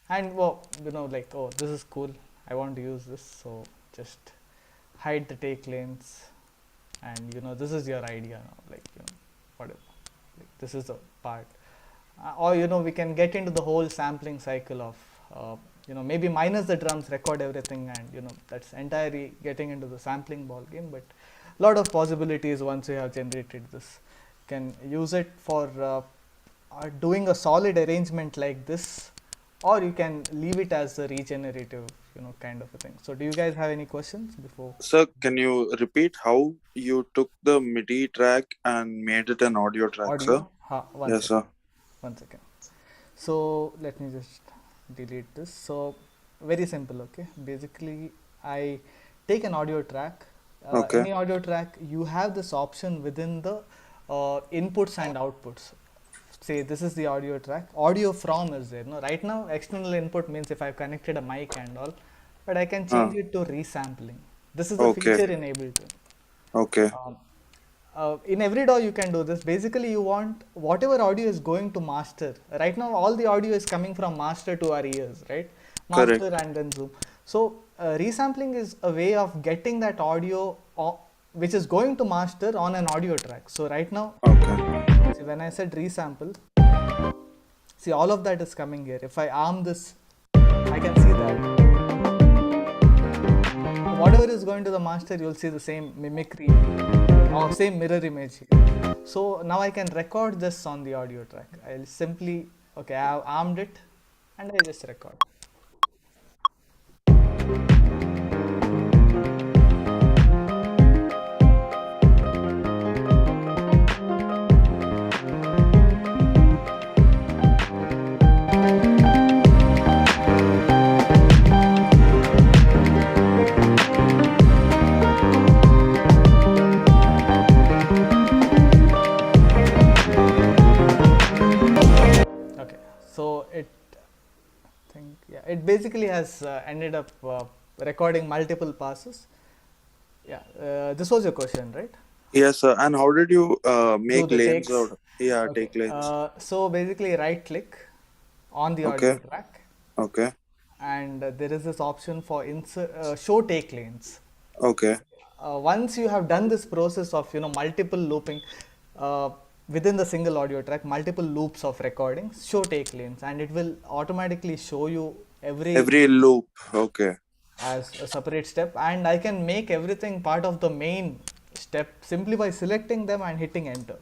Speaker 2: And like, oh, this is cool, I want to use this, so just hide the take lanes, and this is your idea now, like whatever, like, this is the part. Or we can get into the whole sampling cycle of maybe minus the drums, record everything, and that's entirely getting into the sampling ball game. But a lot of possibilities once you have generated this. You can use it for doing a solid arrangement like this, or you can leave it as a regenerative kind of a thing. So do you guys have any questions before?
Speaker 3: Sir, can you repeat how you took the MIDI track and made it an audio track, sir?
Speaker 2: Audio?
Speaker 3: Yes, sir.
Speaker 2: 1 second. So let me just delete this. So very simple, okay. Basically, I take an audio track.
Speaker 3: Okay.
Speaker 2: Any audio track, you have this option within the inputs and outputs. Say this is the audio track. Audio from is there. No, right now external input means if I've connected a mic and all, but I can change it to resampling. This is a
Speaker 3: Okay.
Speaker 2: feature in Ableton.
Speaker 3: Okay.
Speaker 2: In every DAW you can do this. Basically, you want whatever audio is going to master. Right now, all the audio is coming from master to our ears, right? Master
Speaker 3: Correct.
Speaker 2: and then zoom. So resampling is a way of getting that audio which is going to master on an audio track. So right now,
Speaker 3: Okay.
Speaker 2: see, when I said resample, see, all of that is coming here. If I arm this, I can see that. Whatever is going to the master, you'll see the same mimicry or same mirror image here. So now I can record this on the audio track. I'll simply, okay, I have armed it and I just record. Okay, so it basically has ended up recording multiple passes. Yeah, this was your question, right?
Speaker 3: Yes, sir. And how did you make
Speaker 2: the
Speaker 3: lanes
Speaker 2: takes?
Speaker 3: out? Yeah,
Speaker 2: Okay.
Speaker 3: take lanes.
Speaker 2: So basically, right click on the
Speaker 3: Okay.
Speaker 2: audio track,
Speaker 3: Okay.
Speaker 2: and there is this option for show take lanes.
Speaker 3: Okay.
Speaker 2: Once you have done this process of multiple looping within the single audio track, multiple loops of recordings, show take lanes, and it will automatically show you
Speaker 3: Every loop. Okay.
Speaker 2: as a separate step, and I can make everything part of the main step simply by selecting them and hitting enter.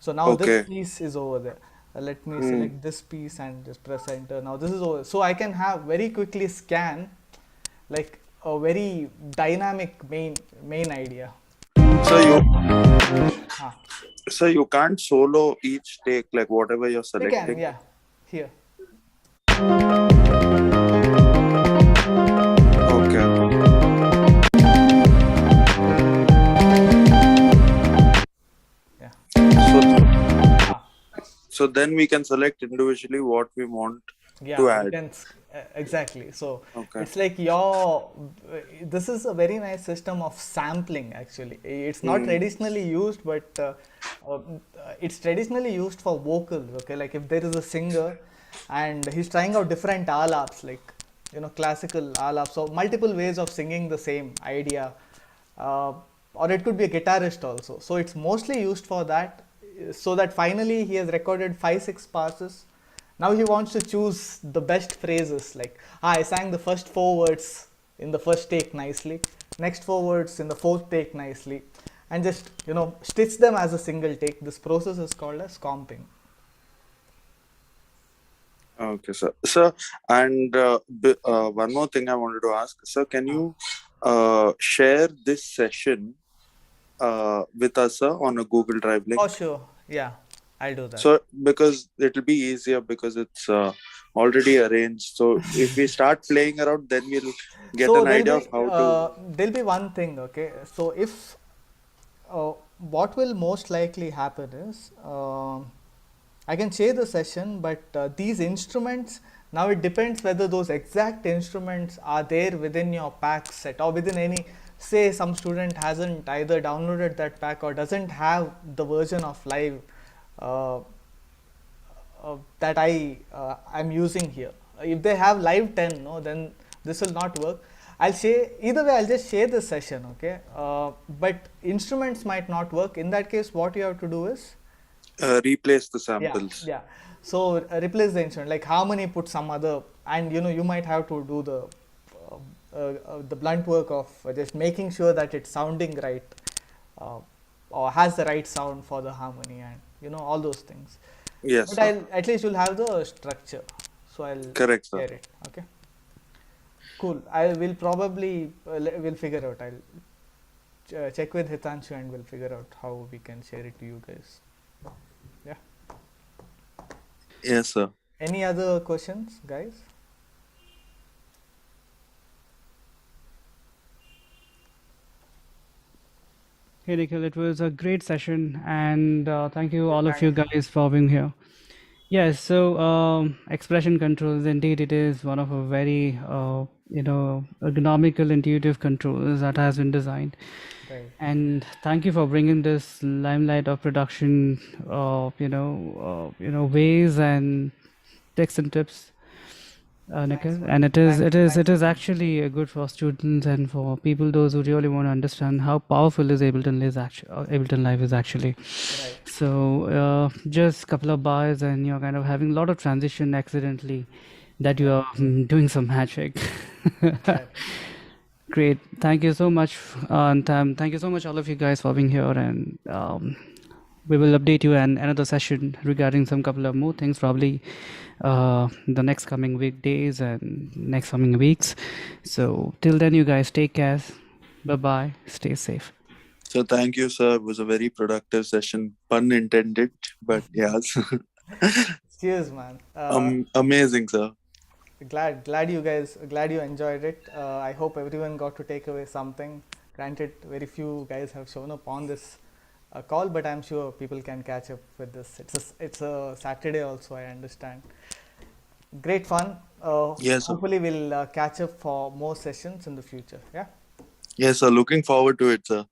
Speaker 2: So now
Speaker 3: Okay.
Speaker 2: this piece is over there. Let me select this piece and just press enter. Now this is over. So I can have very quickly scan like a very dynamic main idea.
Speaker 3: So you can't solo each take, like whatever you're
Speaker 2: We
Speaker 3: selecting.
Speaker 2: can, yeah, here.
Speaker 3: Okay.
Speaker 2: Yeah.
Speaker 3: So then we can select individually what we want
Speaker 2: Yeah,
Speaker 3: to add.
Speaker 2: exactly. So
Speaker 3: Okay.
Speaker 2: it's like this is a very nice system of sampling actually. It's not traditionally used, but it's traditionally used for vocals. Okay, like if there is a singer and he's trying out different alaps, like classical alaps, so multiple ways of singing the same idea, or it could be a guitarist also. So it's mostly used for that, so that finally he has recorded 5-6 passes. Now he wants to choose the best phrases, like I sang the first 4 words in the first take nicely, next 4 words in the fourth take nicely, and just stitch them as a single take. This process is called as comping.
Speaker 3: Okay, sir. Sir, and one more thing I wanted to ask, sir, can you share this session with us, sir, on a Google Drive
Speaker 2: Oh,
Speaker 3: link?
Speaker 2: sure. Yeah, I'll do that.
Speaker 3: So, because it'll be easier because it's already arranged. So, if we start playing around, then we'll get
Speaker 2: So
Speaker 3: an idea of how to.
Speaker 2: there'll be one thing, okay? So if what will most likely happen is I can share the session, but these instruments, now it depends whether those exact instruments are there within your pack set or within any, say some student hasn't either downloaded that pack or doesn't have the version of live uh, that I'm using here. If they have live 10, no, then this will not work. I'll share either way. I'll just share this session, okay? But instruments might not work. In that case, what you have to do is
Speaker 3: Replace the
Speaker 2: yeah,
Speaker 3: samples.
Speaker 2: yeah. So replace the instrument, like harmony, put some other, and you might have to do the blunt work of just making sure that it's sounding right, uh, or has the right sound for the harmony, and all those things.
Speaker 3: Yes,
Speaker 2: But
Speaker 3: sir.
Speaker 2: I'll at least you'll have the structure, so I'll
Speaker 3: Correct, sir.
Speaker 2: share it. Okay, cool. I will probably we'll figure out. I'll check with Hitanshu and we'll figure out how we can share it to you guys. Yeah.
Speaker 3: Yes, sir.
Speaker 2: Any other questions, guys?
Speaker 1: Hey, Nikhil, it was a great session, and thank you, all of
Speaker 2: Thanks.
Speaker 1: you guys, for being here. Yes, so expression controls, indeed, it is one of a very, ergonomical, intuitive controls that has been designed.
Speaker 2: Right.
Speaker 1: And thank you for bringing this limelight of production of, ways and tricks and tips,
Speaker 2: Thanks,
Speaker 1: Nikhil.
Speaker 2: man.
Speaker 1: And it is
Speaker 2: Thanks.
Speaker 1: actually good for students and for people, those who really want to understand how powerful is Ableton Live is actually.
Speaker 2: Right.
Speaker 1: So just couple of bars, and you're kind of having a lot of transition accidentally, that you
Speaker 2: Right.
Speaker 1: are doing some magic.
Speaker 2: Right.
Speaker 1: Great. Thank you so much. And thank you so much, all of you guys, for being here. And we will update you in another session regarding some couple of more things, probably the next coming weekdays and next coming weeks. So till then, you guys take care. Bye bye. Stay safe.
Speaker 3: So, thank you, sir. It was a very productive session, pun intended, but yes.
Speaker 2: Cheers, man.
Speaker 3: Amazing, sir.
Speaker 2: Glad you enjoyed it. I hope everyone got to take away something. Granted, very few guys have shown up on this call, but I'm sure people can catch up with this. It's a Saturday also, I understand. Great fun.
Speaker 3: Yes, sir.
Speaker 2: Hopefully we'll catch up for more sessions in the future. Yeah.
Speaker 3: Yes, sir. Looking forward to it, sir.